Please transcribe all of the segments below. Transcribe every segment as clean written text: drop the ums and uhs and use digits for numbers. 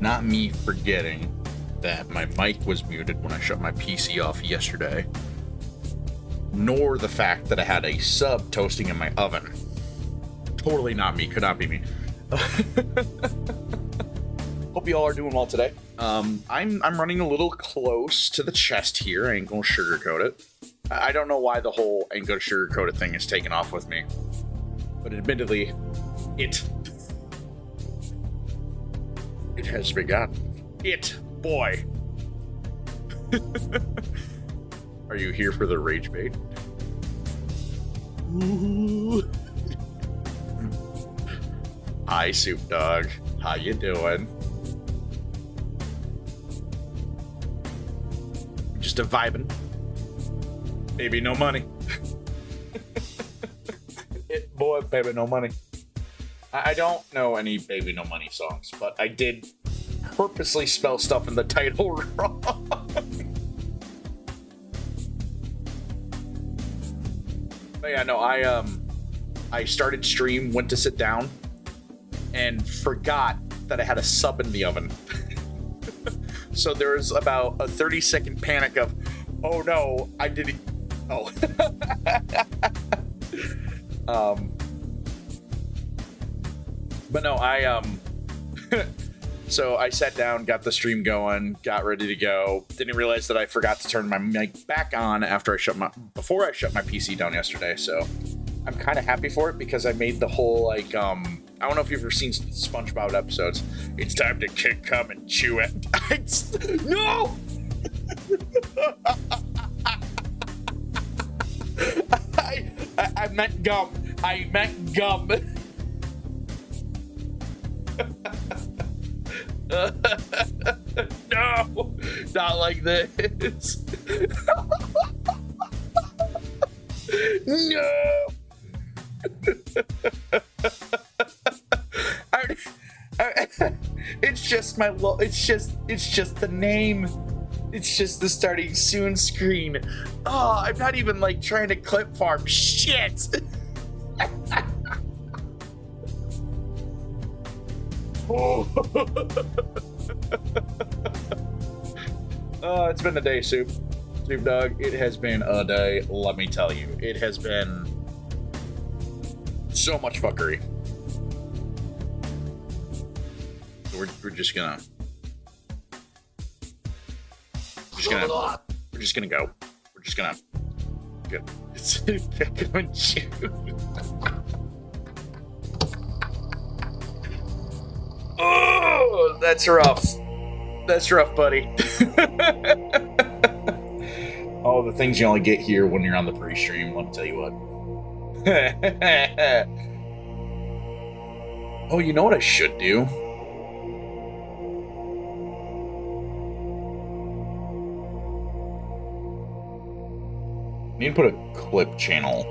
not me forgetting that my mic was muted when I shut my PC off yesterday, nor the fact that I had a sub toasting in my oven. Totally not me. Could not be me. Hope you all are doing well today. I'm running a little close to the chest here. I ain't gonna sugarcoat it. I don't know why the whole ain't gonna sugarcoat it thing is taking off with me, but admittedly, it has begun. It, boy. Are you here for the rage bait? Ooh. Hi, Soup Dog. How you doing? Just a vibing. Baby, no money. Boy, baby, no money. I don't know any Baby No Money songs, but I did purposely spell stuff in the title wrong. But yeah, no, I started stream, went to sit down, and forgot that I had a sub in the oven. So there was about a 30-second panic of, oh no, I didn't. Oh. But no, so I sat down, got the stream going, got ready to go. Didn't realize that I forgot to turn my mic back on before I shut my PC down yesterday. So I'm kind of happy for it because I made the whole I don't know if you've ever seen SpongeBob episodes. It's time to kick, cum, and chew it. No. I meant gum. I meant gum. No, not like this. No. It's just my it's just the name. It's just the starting soon screen. Oh, I'm not even like trying to clip farm shit. Oh. It's been a day, Soup Dog. It has been a day, let me tell you. It has been so much fuckery. We're just gonna go. We're just gonna go. It's coming soon. Oh, that's rough. That's rough, buddy. All the things you only get here when you're on the pre-stream, let me tell you what. Oh, you know what I should do? I need to put a clip channel.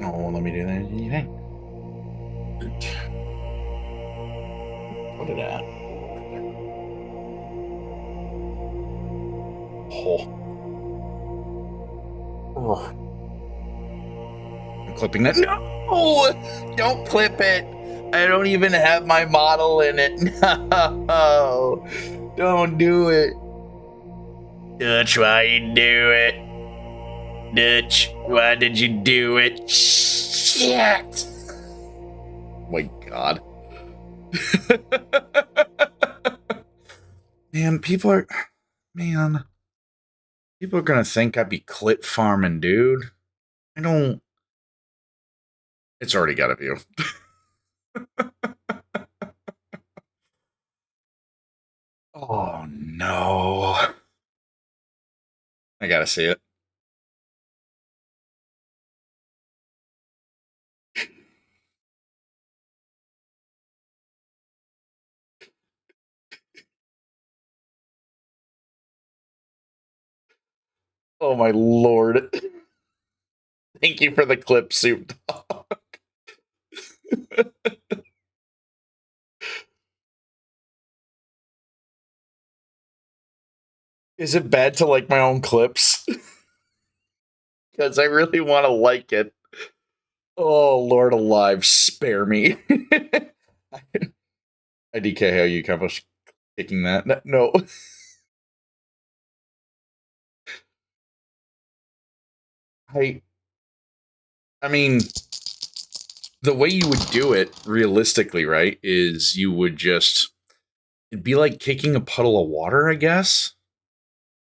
Oh, let me do that. What do you think? Put it at. Oh. I'm clipping that. No! Don't clip it. I don't even have my model in it. No. Don't do it. Dutch, why you do it? Dutch, why did you do it? Shit. Oh my God. People are gonna think I'd be clip farming, dude. I don't. It's already got a view. Oh no. I gotta see it. Oh my lord. Thank you for the clip, Soup Dog. Is it bad to like my own clips? Because I really want to like it. Oh, Lord alive, spare me. I DK how you accomplish kicking that. No. I mean, the way you would do it realistically, right, is you would just, it'd be like kicking a puddle of water, I guess.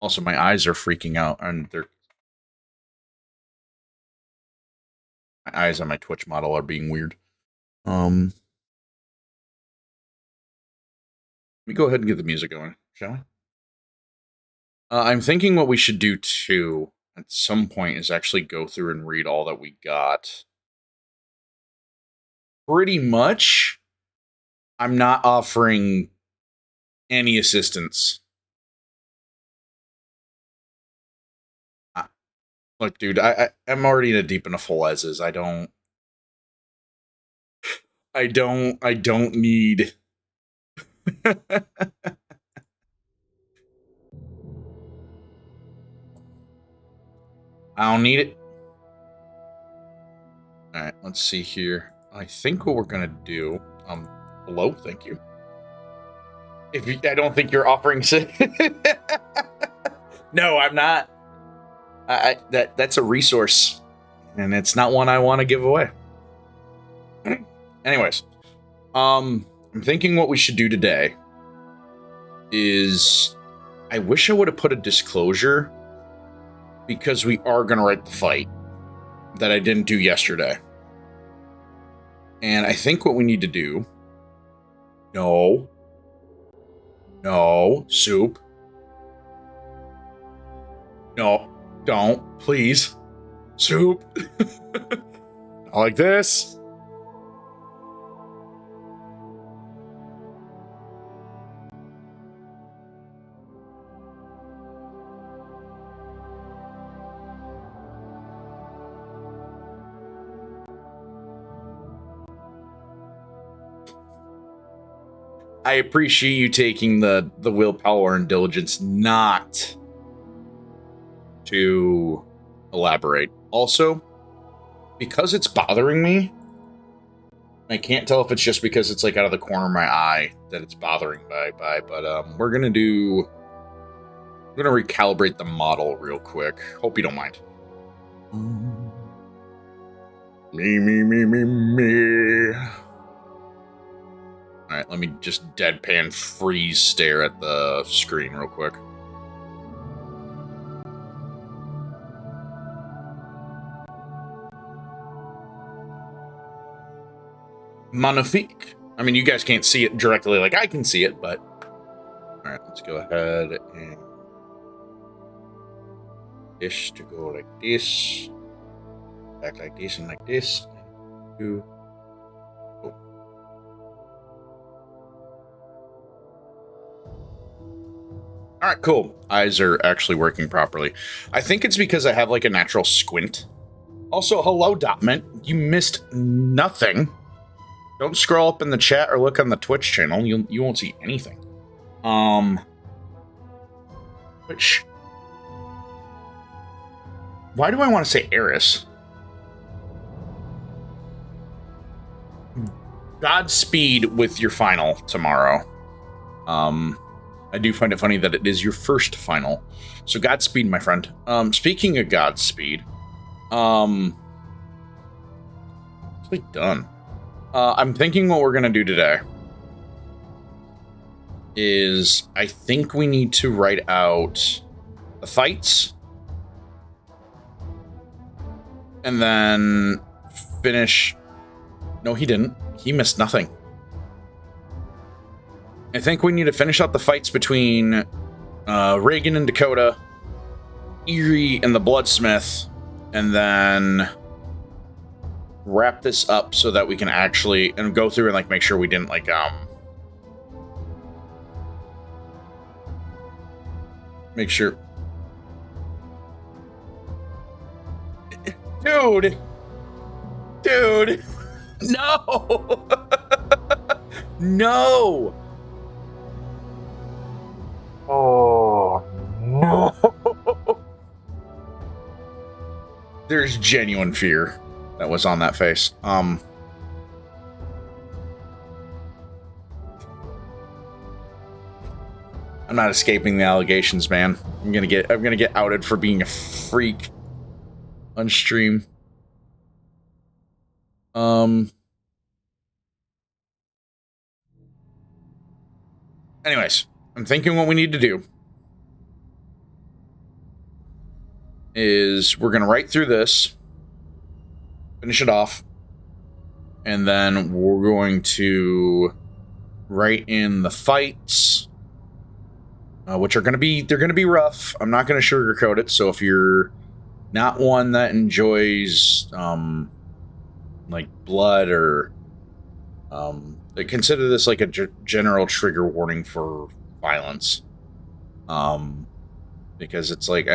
Also, my eyes are freaking out, and my eyes on my Twitch model are being weird. Let me go ahead and get the music going, shall we? I'm thinking what we should do too, at some point, is actually go through and read all that we got. Pretty much, I'm not offering any assistance. Look, dude, I'm already in a deep enough hole as is. I don't need. I don't need it. All right, let's see here. I think what we're gonna do. Hello, thank you. I don't think you're offering. No, I'm not. That's a resource, and it's not one I want to give away. Anyways, I'm thinking what we should do today is, I wish I would have put a disclosure, because we are gonna write the fight that I didn't do yesterday. And I think what we need to do... No, soup. No, don't, please. Soup. Not like this. I appreciate you taking the willpower and diligence not to elaborate. Also, because it's bothering me, I can't tell if it's just because it's like out of the corner of my eye that it's bothering by, but we're gonna recalibrate the model real quick. Hope you don't mind. Me. Alright, let me just deadpan freeze stare at the screen real quick. Magnifique. I mean, you guys can't see it directly like I can see it, but... Alright, let's go ahead and... This to go like this. Back like this and like this. And Alright, cool. Eyes are actually working properly. I think it's because I have like a natural squint. Also, hello, Dotment. You missed nothing. Don't scroll up in the chat or look on the Twitch channel. You won't see anything. Which... Why do I want to say Eris? Godspeed with your final tomorrow. I do find it funny that it is your first final. So Godspeed, my friend. Speaking of Godspeed, it's like done. I'm thinking what we're gonna do today is I think we need to write out the fights and then finish. No, he didn't. He missed nothing. I think we need to finish out the fights between Reagan and Dakota, Eerie and the Bloodsmith, and then wrap this up so that we can actually and go through and like make sure we didn't like make sure. Dude, no. No. Oh, no. There's genuine fear that was on that face. I'm not escaping the allegations, man. I'm gonna get outed for being a freak on stream. Anyways, I'm thinking what we need to do is we're gonna write through this, finish it off, and then we're going to write in the fights, which are gonna be rough. I'm not gonna sugarcoat it. So if you're not one that enjoys like blood or consider this like a general trigger warning for violence, because it's like I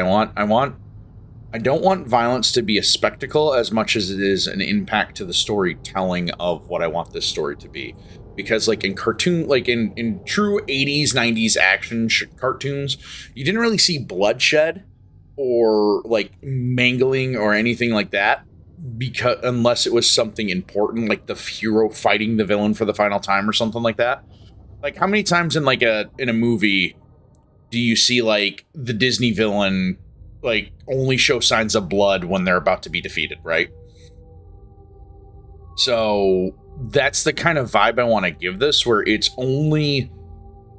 don't want violence to be a spectacle as much as it is an impact to the storytelling of what I want this story to be. Because like in cartoon, like in true 80s 90s action cartoons, you didn't really see bloodshed or like mangling or anything like that, because unless it was something important, like the hero fighting the villain for the final time or something like that. Like how many times in a movie do you see like the Disney villain like only show signs of blood when they're about to be defeated, right? So that's the kind of vibe I want to give this, where it's only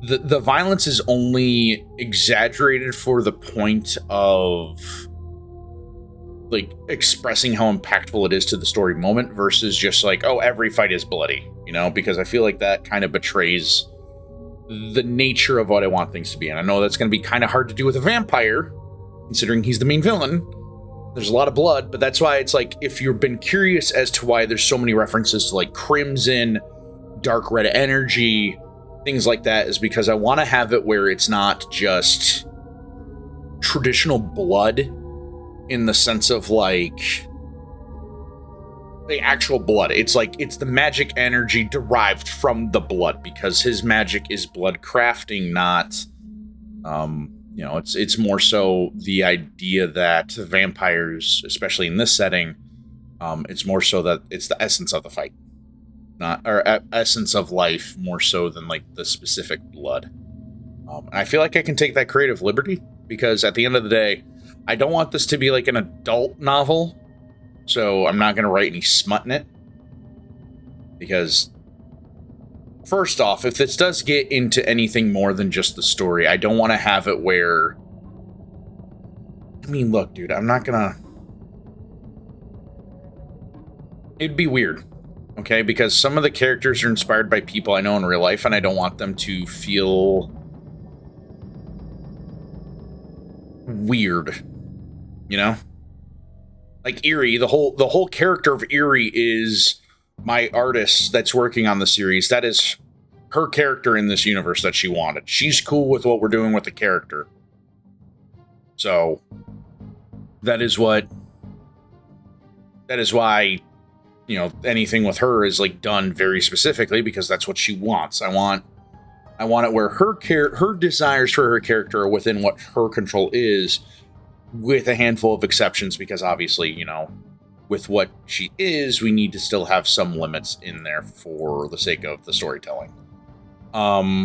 the violence is only exaggerated for the point of like expressing how impactful it is to the story moment versus just like, oh, every fight is bloody, you know, because I feel like that kind of betrays the nature of what I want things to be. And I know that's going to be kind of hard to do with a vampire, considering he's the main villain. There's a lot of blood, but that's why it's like, if you've been curious as to why there's so many references to like crimson, dark red energy, things like that, is because I want to have it where it's not just traditional blood in the sense of like the actual blood. It's like, it's the magic energy derived from the blood, because his magic is blood crafting, not, you know, it's more so the idea that vampires, especially in this setting, it's more so that it's the essence of the fight, not, or essence of life, more so than like the specific blood. I feel like I can take that creative liberty, because at the end of the day, I don't want this to be like an adult novel, so I'm not going to write any smut in it. Because, first off, if this does get into anything more than just the story, I don't want to have it where... I mean, look, dude, I'm not going to... It'd be weird, okay? Because some of the characters are inspired by people I know in real life, and I don't want them to feel weird. You know, like Eerie, the whole character of Eerie is my artist that's working on the series. That is her character in this universe that she wanted. She's cool with what we're doing with the character. So that is why, you know, anything with her is like done very specifically, because that's what she wants. I want it where her desires for her character are within what her control is, with a handful of exceptions, because obviously, you know, with what she is, we need to still have some limits in there for the sake of the storytelling. The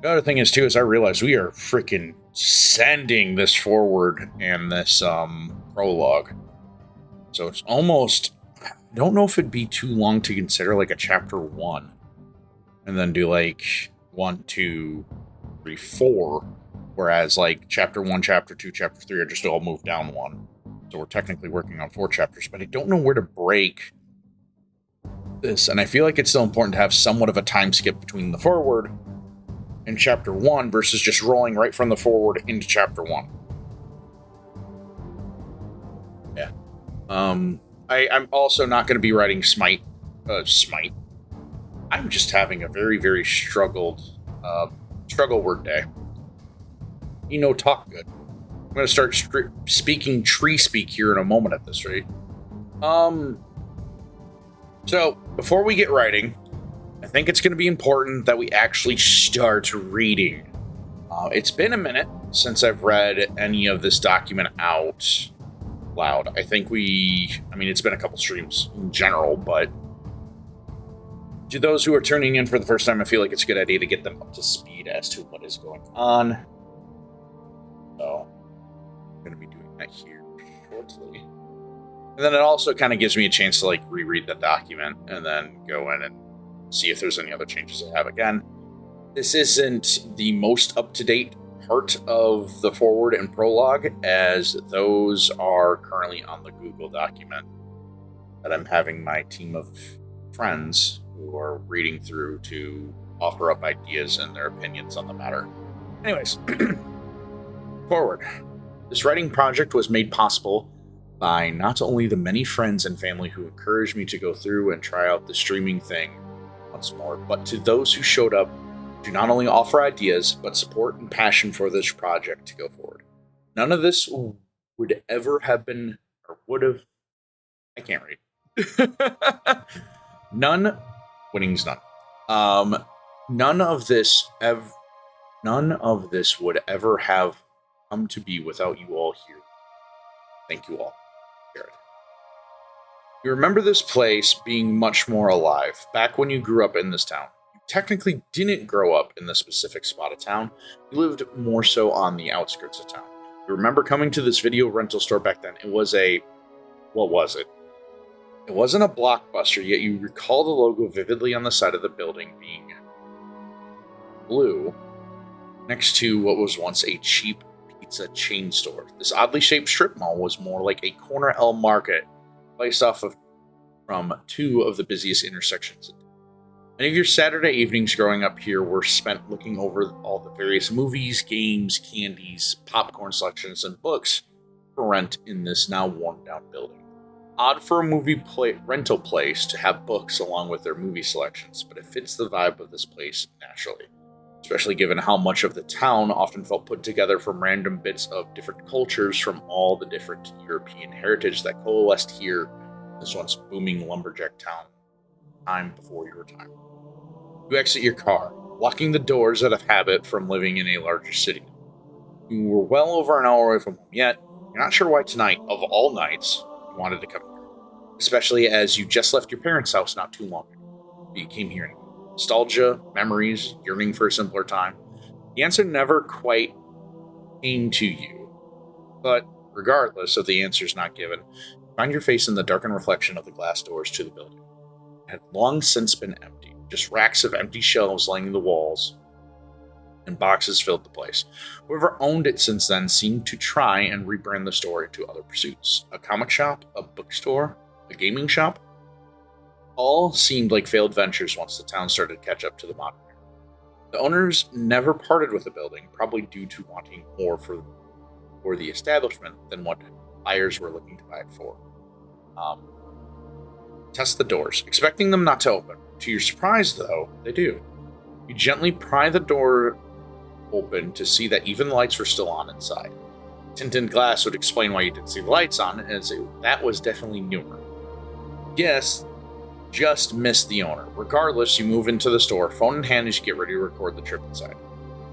other thing is, too, is I realize we are freaking sending this forward and this prologue. So it's almost... I don't know if it'd be too long to consider like a chapter 1. And then do like 1, 2, 3, 4. Whereas like chapter 1, chapter 2, chapter 3 are just all moved down 1. So we're technically working on 4 chapters, but I don't know where to break this. And I feel like it's still important to have somewhat of a time skip between the forward and chapter 1 versus just rolling right from the forward into chapter 1. Yeah. I'm also not going to be writing Smite. I'm just having a very, very struggle word day. You know, talk good. I'm going to start speaking tree speak here in a moment at this rate. So, before we get writing, I think it's going to be important that we actually start reading. It's been a minute since I've read any of this document out. loud. I think it's been a couple streams in general, but to those who are tuning in for the first time, I feel like it's a good idea to get them up to speed as to what is going on. So, I'm going to be doing that here shortly. And then it also kind of gives me a chance to, like, reread the document and then go in and see if there's any other changes I have. Again, this isn't the most up-to-date part of the forward and prologue, as those are currently on the Google document that I'm having my team of friends who are reading through to offer up ideas and their opinions on the matter. Anyways, forward. This writing project was made possible by not only the many friends and family who encouraged me to go through and try out the streaming thing once more, but to those who showed up to not only offer ideas, but support and passion for this project to go forward. None of this would ever have been, or would have, I can't read. None, winning's none. None of this would ever have come to be without you all here. Thank you all. Jared. You remember this place being much more alive back when you grew up in this town. You technically didn't grow up in the specific spot of town. You lived more so on the outskirts of town. You remember coming to this video rental store back then. It was what was it? It wasn't a Blockbuster, yet you recall the logo vividly on the side of the building being blue next to what was once a cheap pizza chain store. This oddly shaped strip mall was more like a corner L market placed from two of the busiest intersections. Many of your Saturday evenings growing up here were spent looking over all the various movies, games, candies, popcorn selections, and books for rent in this now worn down building. Odd for a movie rental place to have books along with their movie selections, but it fits the vibe of this place naturally, especially given how much of the town often felt put together from random bits of different cultures from all the different European heritage that coalesced here, this once booming lumberjack town, time before your time. You exit your car, locking the doors out of habit from living in a larger city. You were well over an hour away from home, yet you're not sure why tonight, of all nights, you wanted to come here, especially as you just left your parents' house not too long ago. But you came here anyway. Nostalgia, memories, yearning for a simpler time. The answer never quite came to you, but regardless of the answers not given, find your face in the darkened reflection of the glass doors to the building. It had long since been empty, just racks of empty shelves lining the walls, and boxes filled the place. Whoever owned it since then seemed to try and rebrand the store into other pursuits. A comic shop, a bookstore, a gaming shop. All seemed like failed ventures once the town started to catch up to the modern era. The owners never parted with the building, probably due to wanting more for the establishment than what buyers were looking to buy it for. Test the doors, expecting them not to open. To your surprise, though, they do. You gently pry the door open to see that even the lights were still on inside. Tinted glass would explain why you didn't see the lights on, as that was definitely newer. Yes, just missed the owner. Regardless, you move into the store, phone in hand as you get ready to record the trip inside.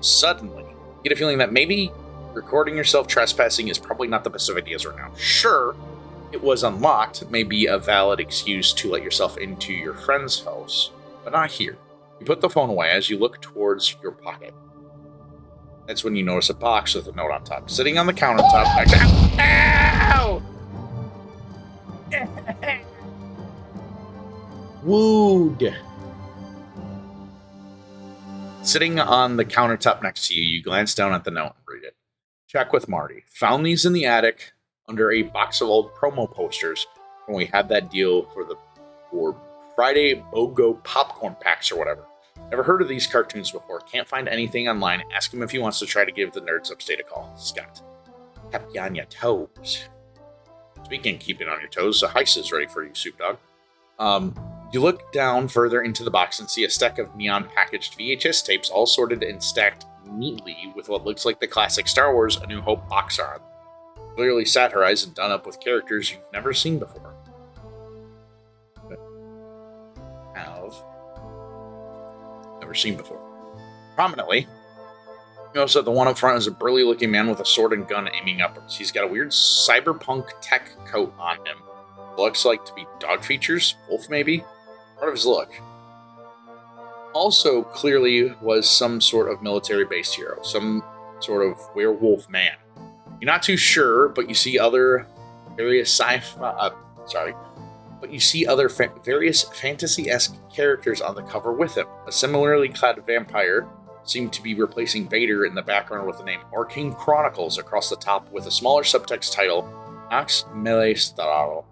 Suddenly, you get a feeling that maybe recording yourself trespassing is probably not the best of ideas right now. Sure, it was unlocked, may be a valid excuse to let yourself into your friend's house, but not here. You put the phone away as you look towards your pocket. That's when you notice a box with a note on top. Sitting on the countertop next to... Ow! Wooed. Sitting on the countertop next to you, you glance down at the note and read it. Check with Marty. Found these in the attic under a box of old promo posters when we had that deal for Friday BOGO popcorn packs or whatever. Never heard of these cartoons before. Can't find anything online. Ask him if he wants to try to give the nerds upstate a call. Scott. Kept you on your toes. Speaking of keeping on your toes, the heist is ready for you, Soup Dog. You look down further into the box and see a stack of neon packaged VHS tapes all sorted and stacked neatly with what looks like the classic Star Wars A New Hope box art. Clearly satirized and done up with characters you've never seen before. Never seen before. Prominently, You notice that the one up front is a burly-looking man with a sword and gun aiming upwards. He's got a weird cyberpunk tech coat on him. Looks like to be dog features, wolf maybe, part of his look. Also, clearly was some sort of military-based hero, some sort of werewolf man. You're not too sure, but you see other various various fantasy-esque characters on the cover with him. A similarly clad vampire seemed to be replacing Vader in the background with the name Arcane Chronicles across the top with a smaller subtext title, Nox Mele Stellarum.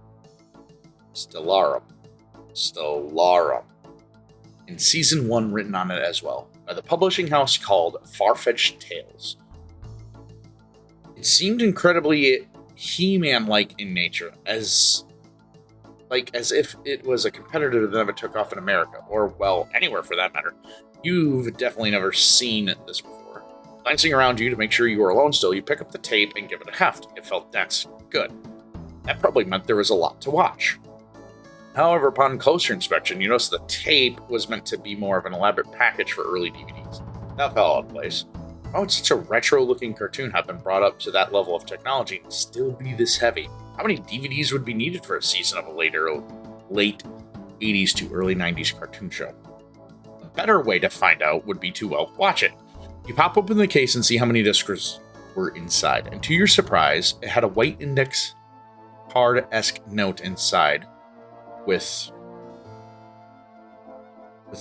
In Season 1 written on it as well, by the publishing house called Farfetched Tales. It seemed incredibly He-Man-like in nature, as if it was a competitor that never took off in America, or, well, anywhere for that matter. You've definitely never seen this before. Glancing around you to make sure you were alone still, you pick up the tape and give it a heft. It felt that's good. That probably meant there was a lot to watch. However, upon closer inspection, you notice the tape was meant to be more of an elaborate package for early DVDs. That fell out of place. How would such a retro-looking cartoon have been brought up to that level of technology and still be this heavy? How many DVDs would be needed for a season of a late 80s to early 90s cartoon show? A better way to find out would be to, well, watch it. You pop open the case and see how many discs were inside, and to your surprise, it had a white index card-esque note inside with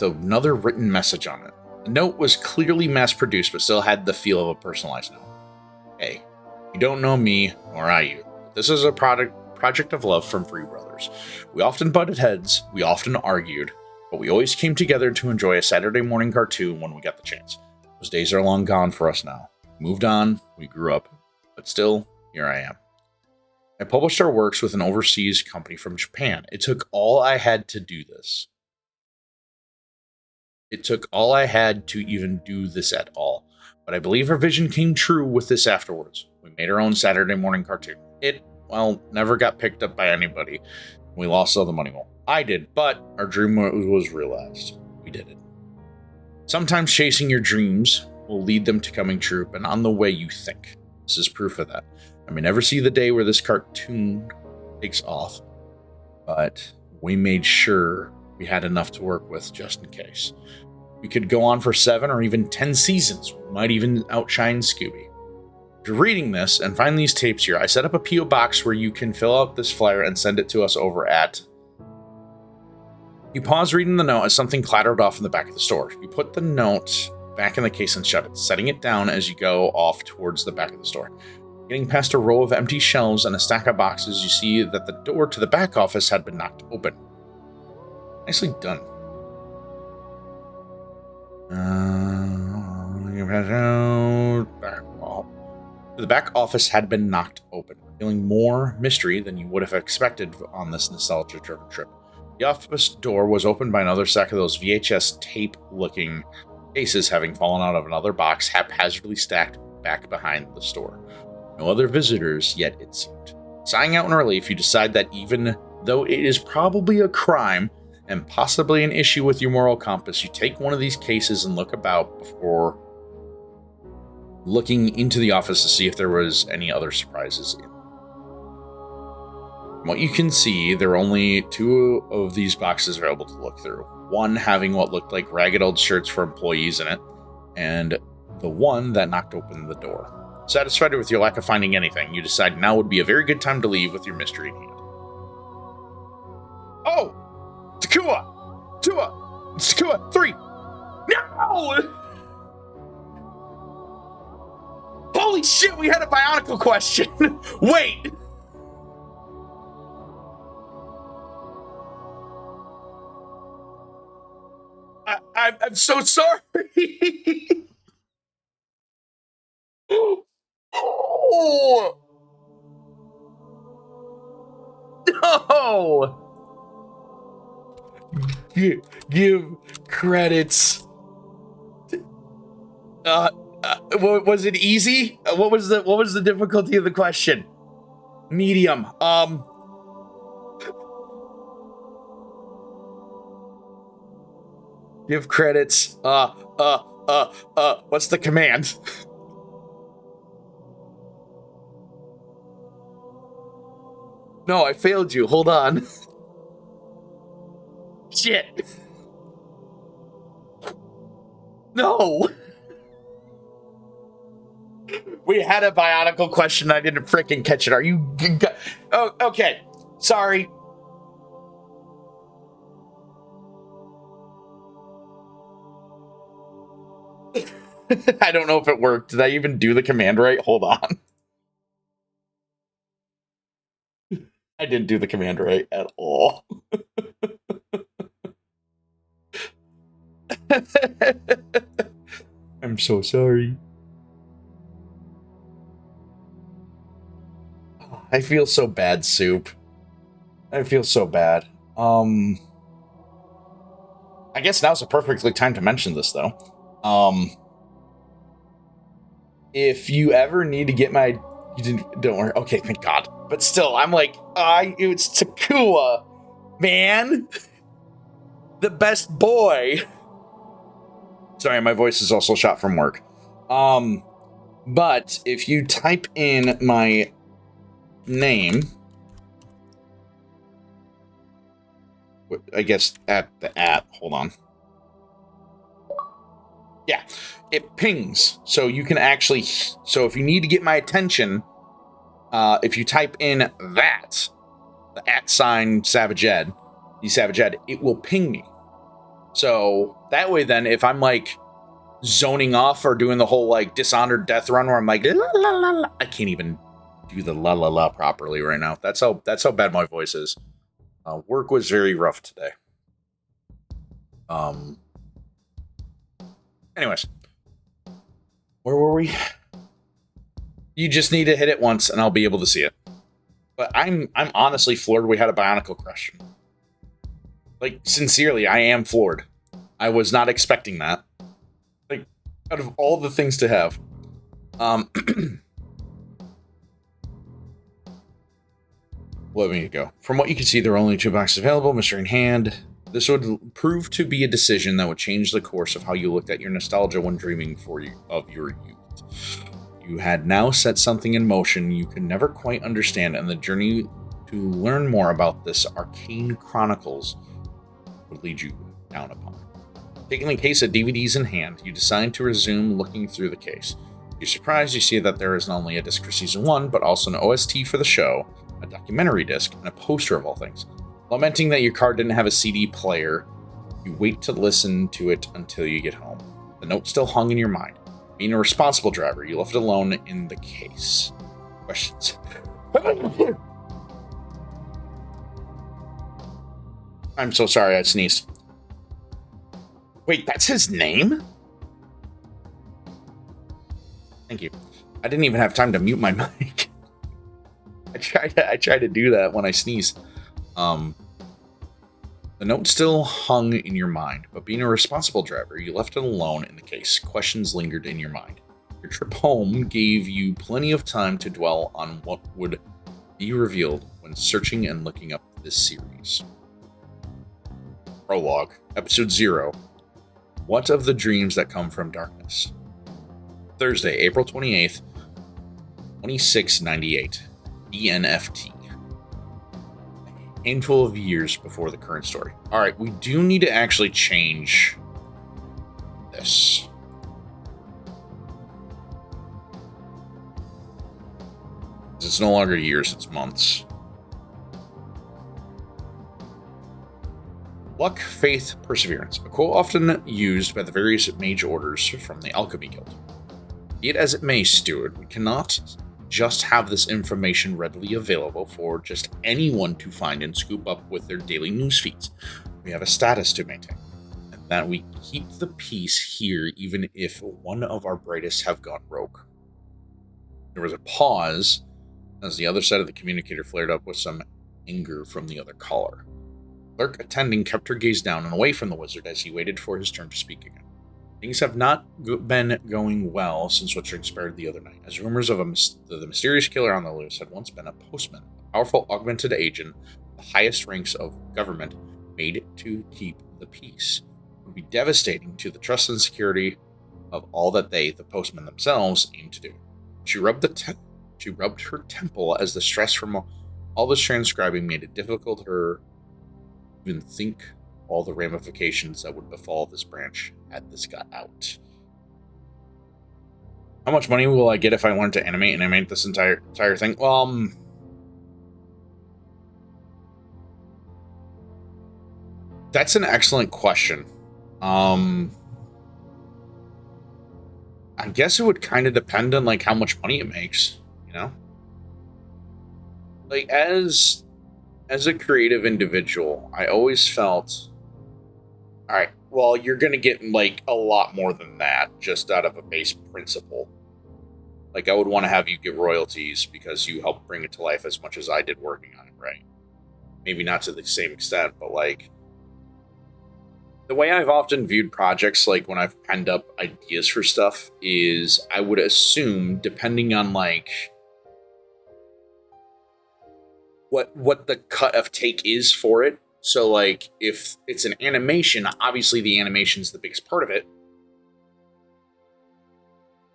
another written message on it. The note was clearly mass-produced, but still had the feel of a personalized note. Hey, you don't know me, nor I you. This is a project of love from three brothers. We often butted heads, we often argued, but we always came together to enjoy a Saturday morning cartoon when we got the chance. Those days are long gone for us now. We moved on, we grew up, but still, here I am. I published our works with an overseas company from Japan. It took all I had to do this. It took all I had to even do this at all. But I believe our vision came true with this afterwards. We made our own Saturday morning cartoon. It, well, never got picked up by anybody. We lost all the money. Well, I did, but our dream was realized. We did it. Sometimes chasing your dreams will lead them to coming true, but not in the way you think. This is proof of that. I may never see the day where this cartoon takes off, but we made sure we had enough to work with just in case. We could go on for 7 or even 10 seasons. We might even outshine Scooby. If you're reading this and find these tapes here, I set up a P.O. box where you can fill out this flyer and send it to us over at... You pause reading the note as something clattered off in the back of the store. You put the note back in the case and shut it, setting it down as you go off towards the back of the store. Getting past a row of empty shelves and a stack of boxes, you see that the door to the back office had been knocked open. Nicely done. The back office had been knocked open, revealing more mystery than you would have expected on this nostalgia-driven trip. The office door was opened by another stack of those VHS tape-looking cases having fallen out of another box haphazardly stacked back behind the store. No other visitors yet, it seemed. Sighing out in relief, you decide that even though it is probably a crime and possibly an issue with your moral compass, you take one of these cases and look about before looking into the office to see if there was any other surprises in. From what you can see, there are only 2 of these boxes available to look through. One having what looked like ragged old shirts for employees in it, and the one that knocked open the door. Satisfied with your lack of finding anything, you decide now would be a very good time to leave with your mystery in hand. Oh! Takua! 3! No! Holy shit, we had a Bionicle question! Wait! I'm so sorry! Oh! No! Give credits. Was it easy? What was the difficulty of the question? Medium. Give credits. What's the command? no, I failed you. Hold on. Shit. No. We had a bionicle question. I didn't freaking catch it. Are you... Oh, okay. Sorry. I don't know if it worked. Did I even do the command right? Hold on. I didn't do the command right at all. I'm so sorry. I feel so bad, Soup. I feel so bad. I guess now's a perfectly time to mention this, though. If you ever need to get my... Don't worry. Okay, thank God. But still, I'm like, it's Takua, man. The best boy. Sorry, my voice is also shot from work. But if you type in my name, I guess hold on. Yeah, it pings. So you can actually, so if you need to get my attention, if you type in that, the @ SavageED, TheSavageED, it will ping me. So that way then, if I'm like zoning off or doing the whole like Dishonored death run where I'm like, la, la, la, la, I can't even do the la la la properly right now. That's how bad my voice is. Work was very rough today. Anyways, where were we? You just need to hit it once and I'll be able to see it. But I'm honestly floored we had a bionicle question. Like, sincerely, I am floored. I was not expecting that. Like, out of all the things to have. Let me go. From what you can see, there are only 2 boxes available, mystery in hand. This would prove to be a decision that would change the course of how you looked at your nostalgia when dreaming of your youth. You had now set something in motion you could never quite understand, and the journey to learn more about this arcane chronicles would lead you down upon. Taking the case of DVDs in hand, you decide to resume looking through the case. You're surprised you see that there is not only a disc for Season 1, but also an OST for the show, a documentary disc, and a poster of all things. Lamenting that your car didn't have a CD player, you wait to listen to it until you get home. The note still hung in your mind. Being a responsible driver, you left it alone in the case. Questions? I'm so sorry, I sneezed. Wait, that's his name? Thank you. I didn't even have time to mute my mic. I try to do that when I sneeze. The note still hung in your mind, but being a responsible driver, you left it alone in the case. Questions lingered in your mind. Your trip home gave you plenty of time to dwell on what would be revealed when searching and looking up this series. Prologue, Episode 0. What of the dreams that come from darkness? Thursday, April 28th, 2698. ENFT. A handful of years before the current story. Alright, we do need to actually change this. It's no longer years, it's months. Luck, faith, perseverance. A quote often used by the various mage orders from the Alchemy Guild. Be it as it may, Steward, we cannot just have this information readily available for just anyone to find and scoop up with their daily news feeds. We have a status to maintain, and that we keep the peace here even if one of our brightest have gone rogue. There was a pause as the other side of the communicator flared up with some anger from the other caller. The clerk attending kept her gaze down and away from the wizard as he waited for his turn to speak again. Things have not been going well since what transpired the other night, as rumors of the mysterious killer on the loose had once been a postman, a powerful augmented agent, the highest ranks of government, made to keep the peace. It would be devastating to the trust and security of all that they, the postmen themselves, aim to do. She rubbed her temple as the stress from All this transcribing made it difficult for her to even think all the ramifications that would befall this branch had this got out. How much money will I get if I wanted to animate this entire thing? Well, that's an excellent question. I guess it would kind of depend on like how much money it makes, you know? Like as a creative individual, I always felt, all right, well, you're going to get like a lot more than that just out of a base principle. Like I would want to have you get royalties because you helped bring it to life as much as I did working on it, right? Maybe not to the same extent, but like the way I've often viewed projects, like when I've penned up ideas for stuff, is I would assume, depending on like what the cut of take is for it. So like if it's an animation, obviously the animation's the biggest part of it.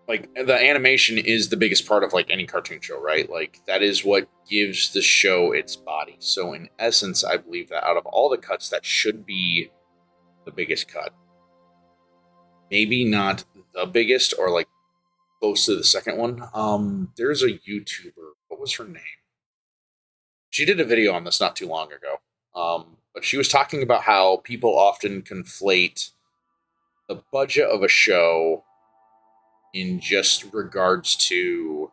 Like the animation is the biggest part of like any cartoon show, right? Like that is what gives the show its body. So in essence, I believe that out of all the cuts, that should be the biggest cut. Maybe not the biggest or like close to the second one. There's a YouTuber. What was her name? She did a video on this not too long ago. But she was talking about how people often conflate the budget of a show in just regards to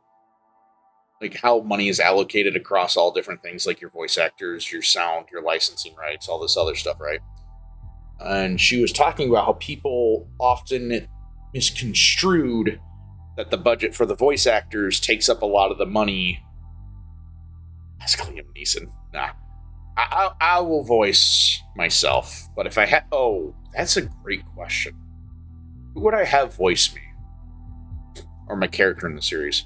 like how money is allocated across all different things, like your voice actors, your sound, your licensing rights, all this other stuff, right? And she was talking about how people often misconstrued that the budget for the voice actors takes up a lot of the money. That's Liam Neeson. Nah. I will voice myself, but if I had... Oh, that's a great question. Who would I have voice me? Or my character in the series?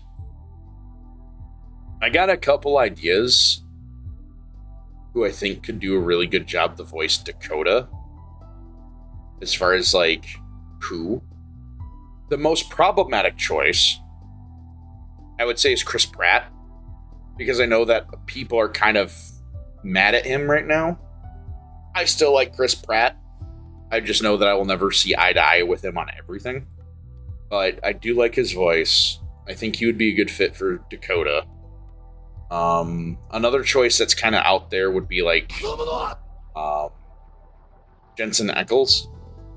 I got a couple ideas who I think could do a really good job to voice Dakota. As far as, like, who? The most problematic choice, I would say, is Chris Pratt. Because I know that people are kind of mad at him right now. I still like Chris Pratt. I just know that I will never see eye to eye with him on everything. But I do like his voice. I think he would be a good fit for Dakota. Another choice that's kind of out there would be like Jensen Ackles,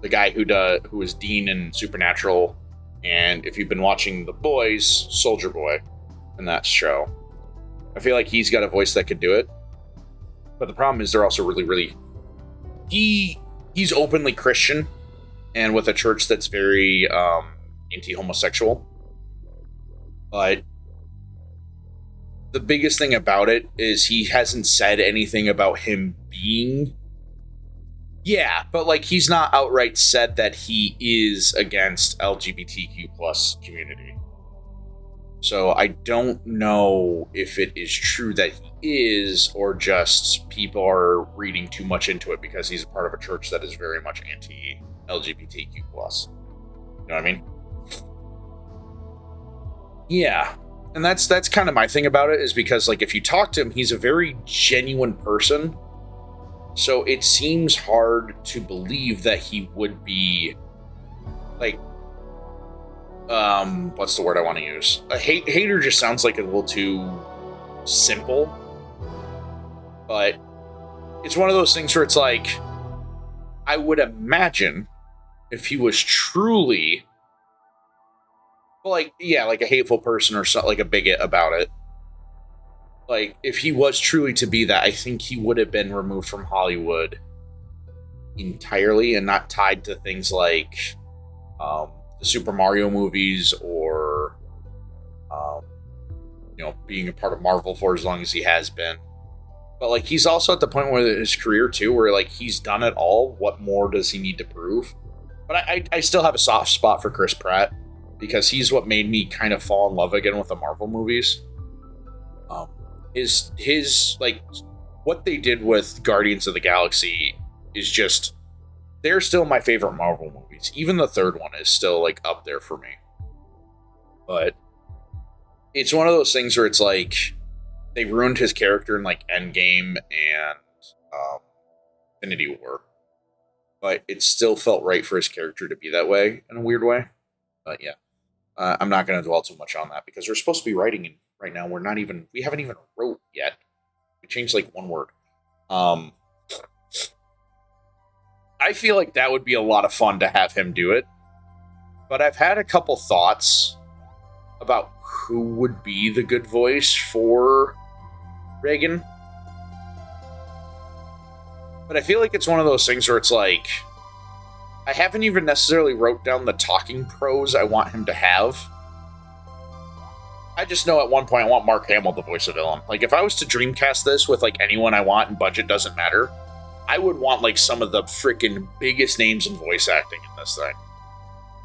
the guy who is Dean in Supernatural, and if you've been watching The Boys, Soldier Boy in that show. I feel like he's got a voice that could do it. But the problem is they're also really... He's openly Christian, and with a church that's very anti-homosexual. But the biggest thing about it is he hasn't said anything about him being... Yeah, but like he's not outright said that he is against LGBTQ plus community. So I don't know if it is true that he is, or just people are reading too much into it because he's a part of a church that is very much anti-LGBTQ+. You know what I mean? Yeah. And that's kind of my thing about it, is because like if you talk to him, he's a very genuine person. So it seems hard to believe that he would be like, what's the word I want to use? A hater just sounds like a little too simple. But it's one of those things where it's like, I would imagine if he was truly, well, like, yeah, like a hateful person or something, like a bigot about it. Like, if he was truly to be that, I think he would have been removed from Hollywood entirely and not tied to things like, the Super Mario movies or, being a part of Marvel for as long as he has been. But, like, he's also at the point where his career, too, where, like, he's done it all. What more does he need to prove? But I still have a soft spot for Chris Pratt, because he's what made me kind of fall in love again with the Marvel movies. His like, what they did with Guardians of the Galaxy is just... They're still my favorite Marvel movies. Even the third one is still, like, up there for me. But it's one of those things where it's like, they ruined his character in like Endgame and Infinity War, but it still felt right for his character to be that way in a weird way. But yeah, I'm not going to dwell too much on that because we're supposed to be writing in, right now. We haven't even wrote yet. We changed like one word. I feel like that would be a lot of fun to have him do it. But I've had a couple thoughts about who would be the good voice for Reagan. But I feel like it's one of those things where it's like, I haven't even necessarily wrote down the talking pros I want him to have. I just know at one point I want Mark Hamill to voice a villain. Like, if I was to Dreamcast this with, like, anyone I want and budget doesn't matter, I would want, like, some of the freaking biggest names in voice acting in this thing.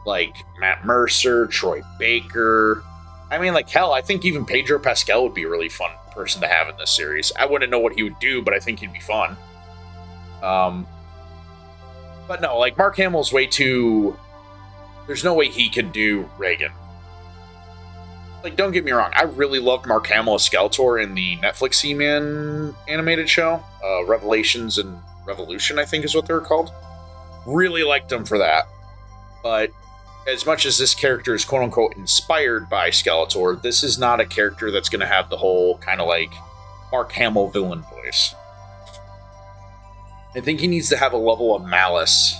Like, Matt Mercer, Troy Baker. I mean, like, hell, I think even Pedro Pascal would be a really fun person to have in this series. I wouldn't know what he would do, but I think he'd be fun. But no, like, Mark Hamill's way too... There's no way he could do Reagan. Like, don't get me wrong, I really loved Mark Hamill as Skeletor in the Netflix He-Man animated show. Revelations and Revolution, I think is what they were called. Really liked him for that. But as much as this character is quote-unquote inspired by Skeletor, this is not a character that's going to have the whole kind of like Mark Hamill villain voice. I think he needs to have a level of malice,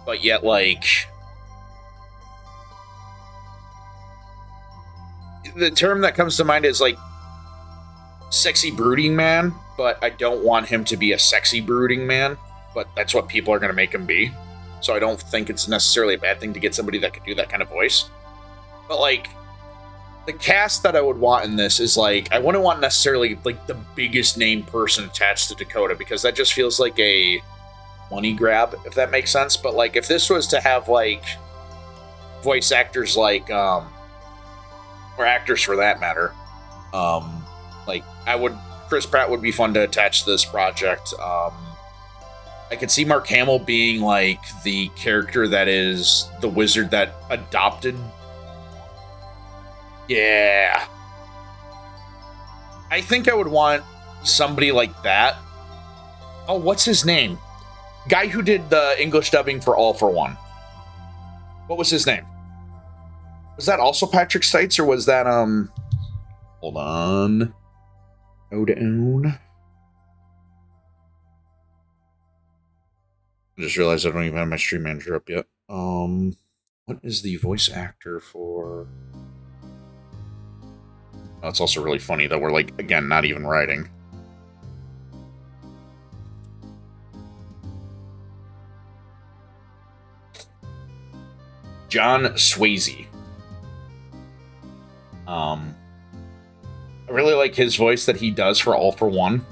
but yet, like, the term that comes to mind is, like, sexy brooding man, but I don't want him to be a sexy brooding man, but that's what people are going to make him be. So I don't think it's necessarily a bad thing to get somebody that could do that kind of voice. But, like, the cast that I would want in this is, like, I wouldn't want necessarily, like, the biggest name person attached to Dakota, because that just feels like a money grab, if that makes sense. But, like, if this was to have, like, voice actors like, or actors for that matter, like, Chris Pratt would be fun to attach to this project. I could see Mark Hamill being, like, the character that is the wizard that adopted. Yeah. I think I would want somebody like that. Oh, what's his name? Guy who did the English dubbing for All for One. What was his name? Was that also Patrick Stites, or was that, hold on. Go down. I just realized I don't even have my stream manager up yet. What is the voice actor for... Oh, it's also really funny that we're, like, again, not even writing. John Swayze. I really like his voice that he does for All for One.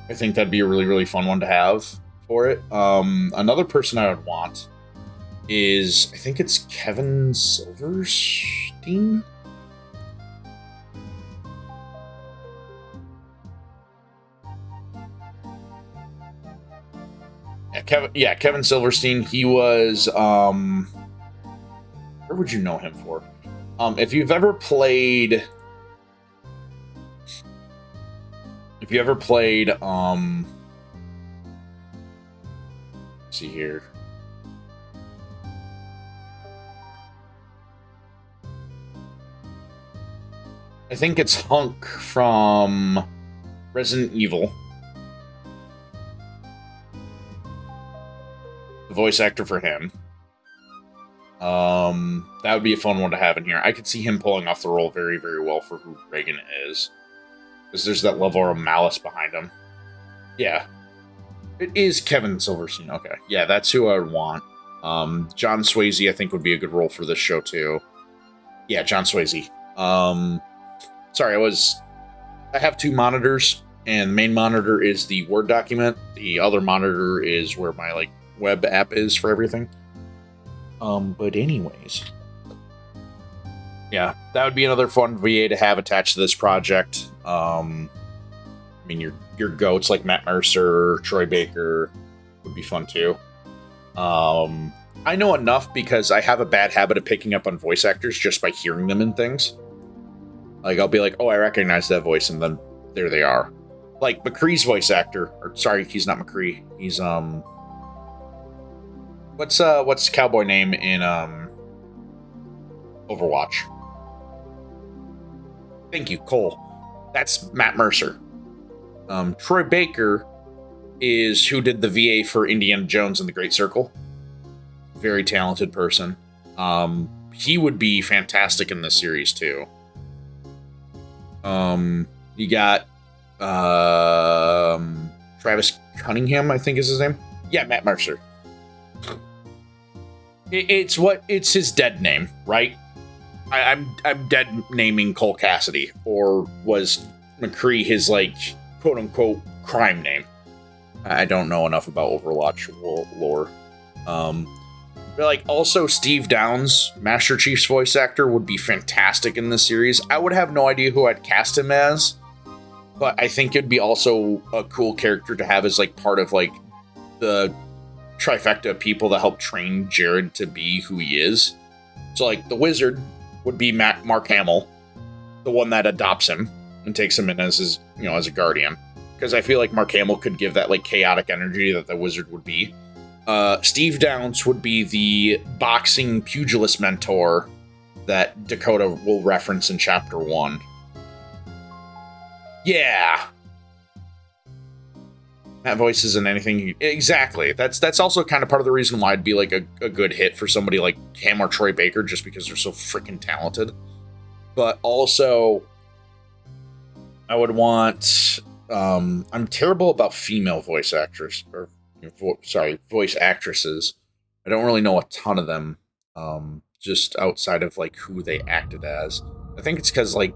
I think that'd be a really, really fun one to have for it. Another person I would want is, I think it's Kevin Silverstein? Kevin Silverstein. He was, where would you know him for? If you've ever played, let's see here. I think it's Hunk from Resident Evil. The voice actor for him. That would be a fun one to have in here. I could see him pulling off the role very, very well for who Reagan is. Because there's that level of malice behind him. Yeah. It is Kevin Silverstein. Okay. Yeah, that's who I would want. John Swayze, I think, would be a good role for this show, too. Yeah, John Swayze. Sorry, I have two monitors, and the main monitor is the Word document. The other monitor is where my, like, web app is for everything. But anyways. Yeah, that would be another fun VA to have attached to this project. I mean, your goats like Matt Mercer, Troy Baker would be fun too. I know enough because I have a bad habit of picking up on voice actors just by hearing them in things. Like, I'll be like, oh, I recognize that voice, and then there they are. Like, McCree's voice actor, or sorry, he's not McCree. He's, what's the cowboy name in, Overwatch? Thank you, Cole. That's Matt Mercer. Troy Baker is who did the VA for Indiana Jones and the Great Circle. Very talented person. He would be fantastic in this series too. You got Travis Cunningham, I think is his name. Yeah, Matt Mercer. It's his dead name, right? I'm dead naming Cole Cassidy, or was McCree his like quote unquote crime name? I don't know enough about Overwatch lore. But like also Steve Downes, Master Chief's voice actor, would be fantastic in this series. I would have no idea who I'd cast him as, but I think it'd be also a cool character to have as like part of like the trifecta of people that help train Jared to be who he is. So like the wizard would be Mark Hamill, the one that adopts him and takes him in as his, as a guardian. Because I feel like Mark Hamill could give that like chaotic energy that the wizard would be. Steve Downes would be the boxing pugilist mentor that Dakota will reference in Chapter 1. Yeah. That voice isn't anything... Exactly. That's also kind of part of the reason why I'd be like a good hit for somebody like him or Troy Baker, just because they're so freaking talented. But also, I would want... I'm terrible about female voice actors, or voice actresses. I don't really know a ton of them, just outside of like who they acted as. I think it's because like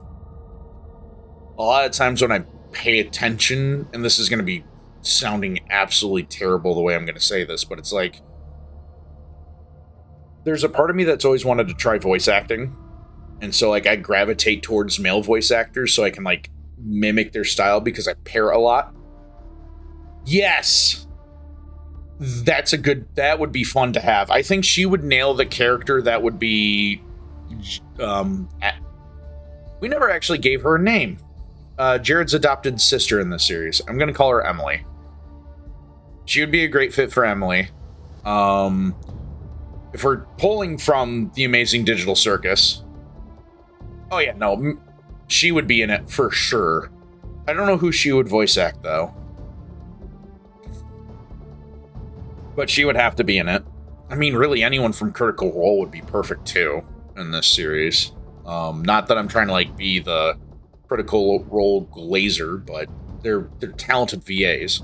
a lot of times when I pay attention, and this is going to be sounding absolutely terrible the way I'm going to say this, but it's like there's a part of me that's always wanted to try voice acting, and so like I gravitate towards male voice actors so I can like mimic their style because I pair a lot. Yes, that would be fun to have. I think she would nail the character that would be we never actually gave her a name. Jared's adopted sister in this series. I'm gonna call her Emily. She would be a great fit for Emily. If we're pulling from the Amazing Digital Circus, oh yeah, no, she would be in it for sure. I don't know who she would voice act though, but she would have to be in it. I mean, really, anyone from Critical Role would be perfect too in this series. Not that I'm trying to like be the Critical Role glazer, but they're talented VAs.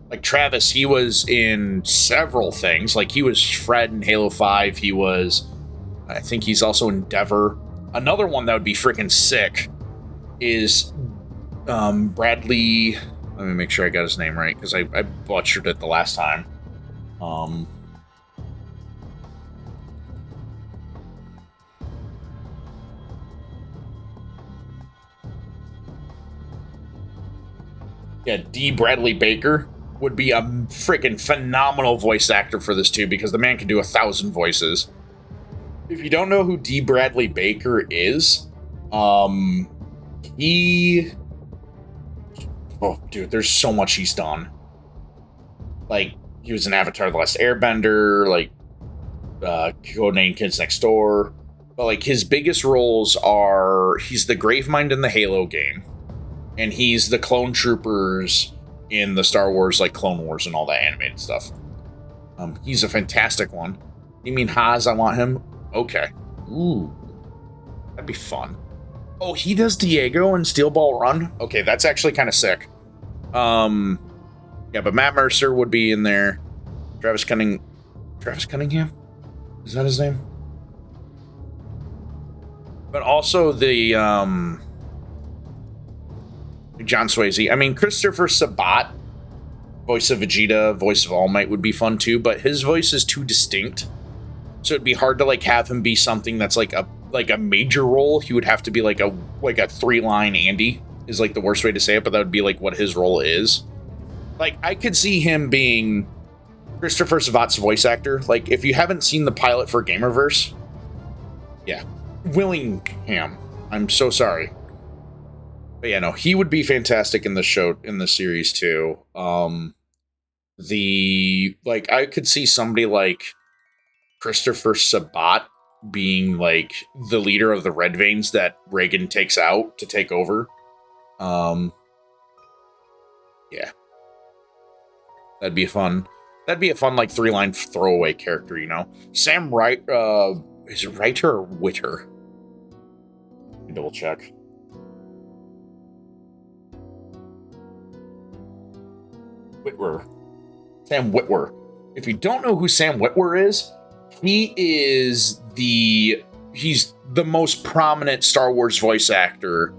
Like Travis, he was in several things. Like he was Fred in Halo 5. He was, I think he's also in Endeavor. Another one that would be freaking sick is Bradley. Let me make sure I got his name right because I butchered it the last time. Yeah, D. Bradley Baker would be a freaking phenomenal voice actor for this too, because the man can do 1,000 voices. If you don't know who D. Bradley Baker is, he... Oh, dude, there's so much he's done. Like, he was in Avatar: The Last Airbender, like, Codename Kids Next Door. But, like, his biggest roles are... He's the Gravemind in the Halo game. And he's the clone troopers in the Star Wars, like, Clone Wars and all that animated stuff. He's a fantastic one. You mean Haas, I want him? Okay. Ooh. That'd be fun. Oh, he does Diego in Steel Ball Run? Okay, that's actually kind of sick. Yeah, but Matt Mercer would be in there. Travis Cunningham? Is that his name? But also the, John Swayze. I mean, Christopher Sabat, voice of Vegeta, voice of All Might would be fun too, but his voice is too distinct. So it'd be hard to like have him be something that's like a major role. He would have to be like a 3-line Andy is like the worst way to say it, but that would be like what his role is. Like I could see him being Christopher Sabat's voice actor. Like if you haven't seen the pilot for Gamerverse, yeah, Willingham. I'm so sorry. But yeah, no, he would be fantastic in the show, in the series too. I could see somebody like Christopher Sabat being like the leader of the Red Veins that Reagan takes out to take over. Yeah, that'd be a fun. That'd be a fun like 3-line throwaway character, you know. Sam Wright, is it Writer or Witter? Let me double check. Witwer. Sam Witwer. If you don't know who Sam Witwer is, he's the most prominent Star Wars voice actor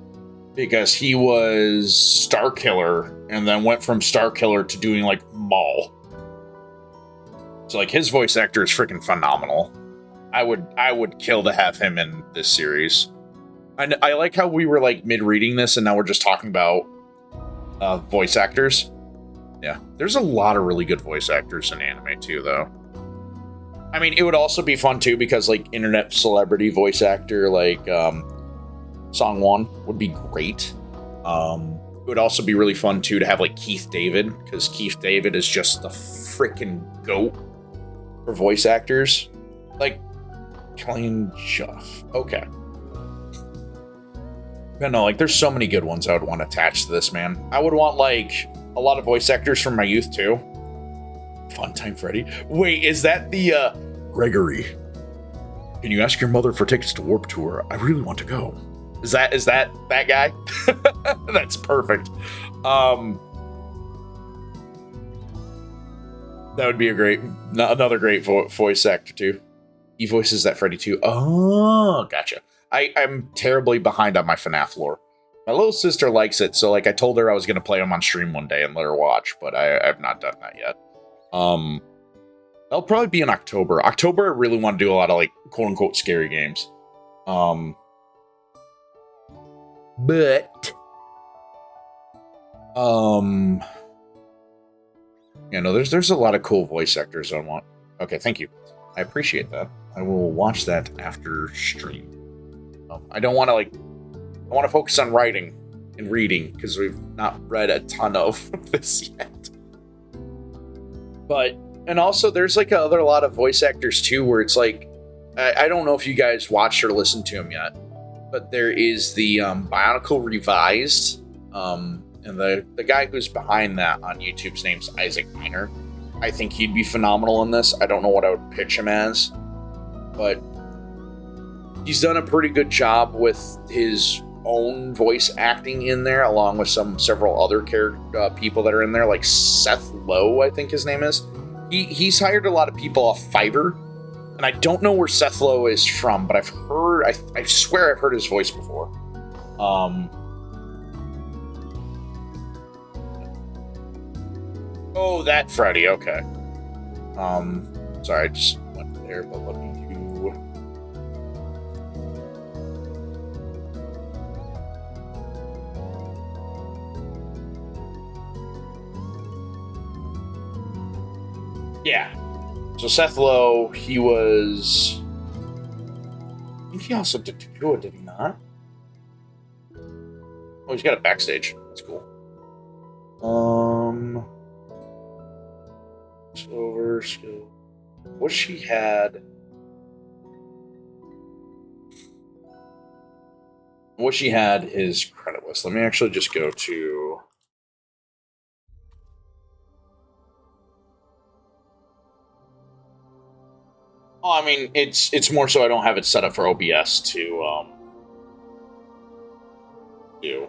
because he was Starkiller and then went from Starkiller to doing like Maul. So like his voice actor is freaking phenomenal. I would kill to have him in this series. I like how we were like mid reading this and now we're just talking about voice actors. Yeah, there's a lot of really good voice actors in anime too, though. I mean, it would also be fun too because like internet celebrity voice actor like Songwon would be great. It would also be really fun too to have like Keith David because Keith David is just the freaking goat for voice actors. Like Killian Juff. Okay. No, like there's so many good ones I would want attached to this, man. I would want like a lot of voice actors from my youth too. Funtime Freddy. Wait, is that the Gregory? Can you ask your mother for tickets to Warp Tour? I really want to go. Is that guy? That's perfect. That would be another great voice actor too. He voices that Freddy too. Oh, gotcha. I'm terribly behind on my FNAF lore. My little sister likes it, so like I told her I was gonna play them on stream one day and let her watch, but I've not done that yet. That'll probably be in October. October, I really want to do a lot of like quote unquote scary games. But yeah, no, there's a lot of cool voice actors I want. Okay, thank you. I appreciate that. I will watch that after stream. I don't want to like. I want to focus on writing and reading because we've not read a ton of this yet. And also there's like a lot of voice actors too, where it's like, I don't know if you guys watched or listened to him yet, but there is the Bionicle Revised, and the guy who's behind that on YouTube's name's Isaac Miner. I think he'd be phenomenal in this. I don't know what I would pitch him as, but he's done a pretty good job with his own voice acting in there, along with several other people that are in there, like Seth Lowe, I think his name is. He's hired a lot of people off Fiverr, and I don't know where Seth Lowe is from, but I swear I've heard his voice before. Oh, that Freddy, okay. Sorry, I just went there, but let me do. Yeah. So Seth Lowe, he was. I think he also did Takua, did he not? Oh, he's got a backstage. That's cool. Over skill. What she had. What she had is credit list. Let me actually just go to. Oh, I mean, it's more so I don't have it set up for OBS to do.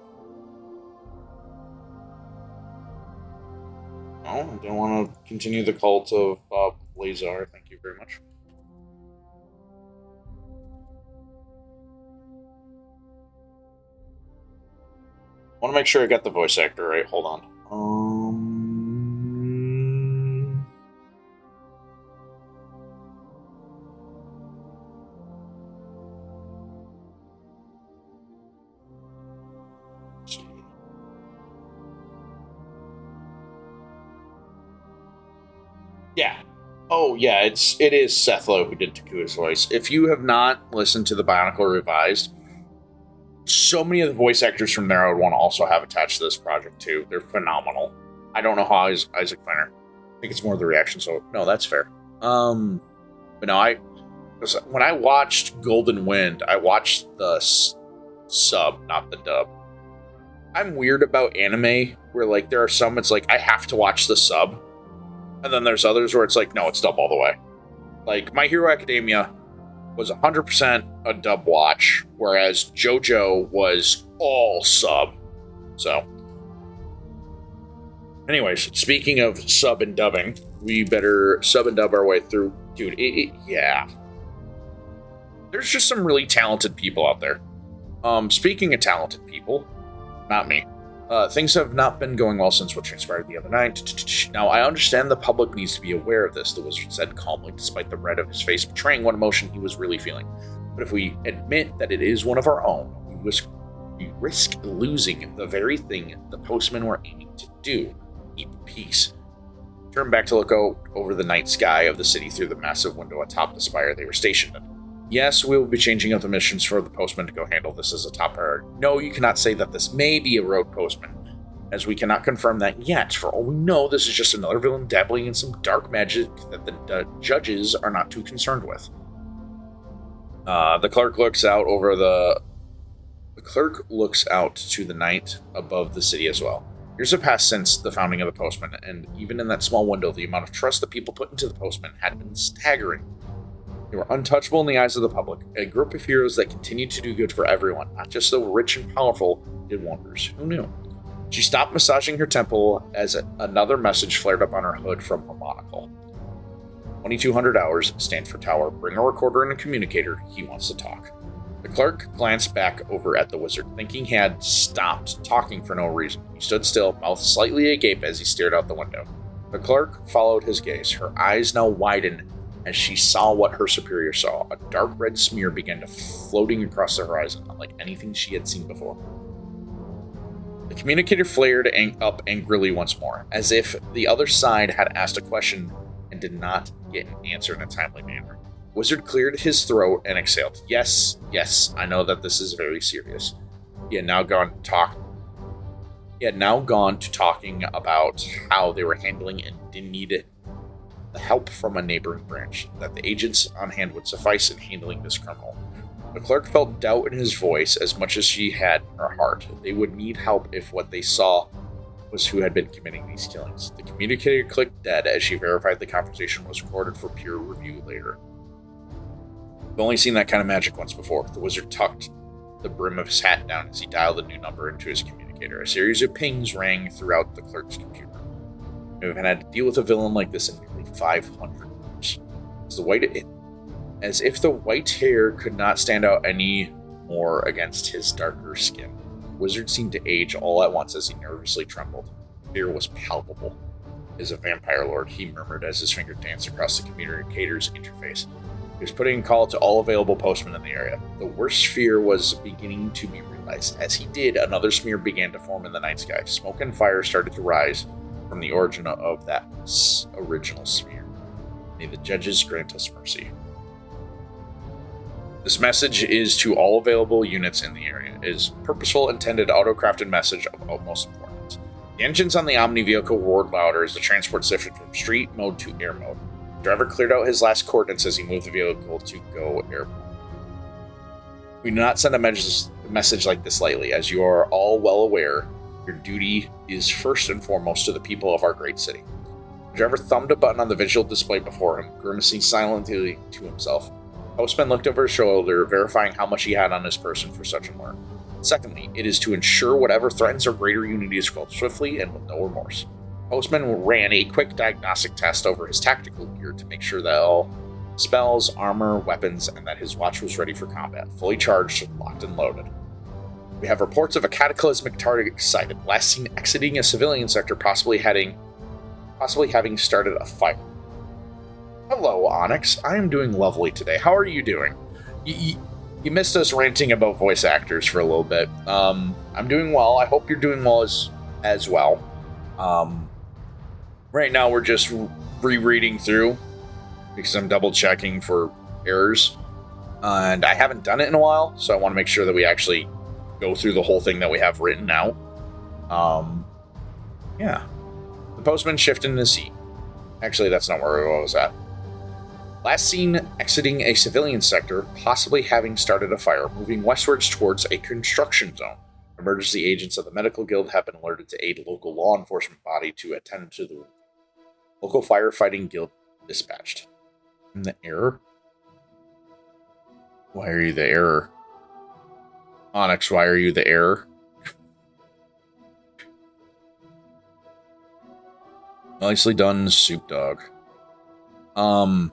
Oh, I don't want to continue the cult of Bob Lazar. Thank you very much. I want to make sure I got the voice actor right. Hold on. Yeah. Oh, yeah, it is Seth Lowe who did Takua's voice. If you have not listened to the Bionicle Revised, so many of the voice actors from there I would want to also have attached to this project too. They're phenomenal. I don't know how Isaac Fenner. I think it's more the reaction, so no, that's fair. But no, when I watched Golden Wind, I watched the sub, not the dub. I'm weird about anime where like there are some it's like I have to watch the sub, and then there's others where it's like no, it's dub all the way. Like My Hero Academia was 100% a dub watch, whereas JoJo was all sub. So, anyways, speaking of sub and dubbing, we better sub and dub our way through. Dude, yeah. There's just some really talented people out there. Speaking of talented people, not me. Things have not been going well since what transpired the other night. Now, I understand the public needs to be aware of this, the wizard said calmly, despite the red of his face betraying what emotion he was really feeling. But if we admit that it is one of our own, we risk losing the very thing the postmen were aiming to do, keep peace. Turn back to look out over the night sky of the city through the massive window atop the spire they were stationed in. Yes, we will be changing up the missions for the postman to go handle this as a top priority. No, you cannot say that this may be a rogue postman, as we cannot confirm that yet. For all we know, this is just another villain dabbling in some dark magic that the judges are not too concerned with. The clerk looks out to the night above the city as well. Years have passed since the founding of the postman, and even in that small window, the amount of trust that people put into the postman had been staggering. They were untouchable in the eyes of the public, a group of heroes that continued to do good for everyone, not just the rich and powerful did wonders. Who knew? She stopped massaging her temple as another message flared up on her hood from her monocle. 2200 hours, Stanford Tower, bring a recorder and a communicator, he wants to talk. The clerk glanced back over at the wizard, thinking he had stopped talking for no reason. He stood still, mouth slightly agape as he stared out the window. The clerk followed his gaze, her eyes now widened as she saw what her superior saw. A dark red smear began floating across the horizon, unlike anything she had seen before. The communicator flared up angrily once more, as if the other side had asked a question and did not get an answer in a timely manner. Wizard cleared his throat and exhaled. Yes, I know that this is very serious. He had now gone to talking about how they were handling and didn't need the help from a neighboring branch, that the agents on hand would suffice in handling this criminal. The clerk felt doubt in his voice as much as she had in her heart. They would need help if what they saw was who had been committing these killings. The communicator clicked dead as she verified the conversation was recorded for peer review later. I've only seen that kind of magic once before. The wizard tucked the brim of his hat down as he dialed a new number into his communicator. A series of pings rang throughout the clerk's computer. We haven't had to deal with a villain like this in nearly 500 years. As if the white hair could not stand out any more against his darker skin. The wizard seemed to age all at once as he nervously trembled. Fear was palpable. As a vampire lord, he murmured as his finger danced across the communicator's interface. He was putting a call to all available postmen in the area. The worst fear was beginning to be realized. As he did, another smear began to form in the night sky. Smoke and fire started to rise from the origin of that original smear. May the judges grant us mercy. This message is to all available units in the area. It is purposeful, intended, auto-crafted message of utmost importance. The engines on the Omni vehicle roared louder as the transport shifted from street mode to air mode. The driver cleared out his last coordinates as he moved the vehicle to go air mode. We do not send a message like this lightly. As you are all well aware, your duty is first and foremost to the people of our great city. The driver thumbed a button on the visual display before him, grimacing silently to himself. The postman looked over his shoulder, verifying how much he had on his person for such an alert. Secondly, it is to ensure whatever threatens our greater unity is quelled swiftly and with no remorse. The postman ran a quick diagnostic test over his tactical gear to make sure that all spells, armor, weapons, and that his watch was ready for combat, fully charged, locked, and loaded. We have reports of a cataclysmic target sighted, last seen exiting a civilian sector, possibly having started a fire. Hello, Onyx. I am doing lovely today. How are you doing? You missed us ranting about voice actors for a little bit. I'm doing well. I hope you're doing well as well. Right now we're just rereading through because I'm double checking for errors. And I haven't done it in a while, so I want to make sure that we actually go through the whole thing that we have written out. Yeah. The postman shifted in his seat. Actually, that's not where I was at. Last seen exiting a civilian sector, possibly having started a fire, moving westwards towards a construction zone. Emergency agents of the Medical Guild have been alerted to aid local law enforcement body to attend to the local firefighting guild dispatched. And the error? Why are you the error? Onyx, why are you the error? Nicely done, Soup Dog. The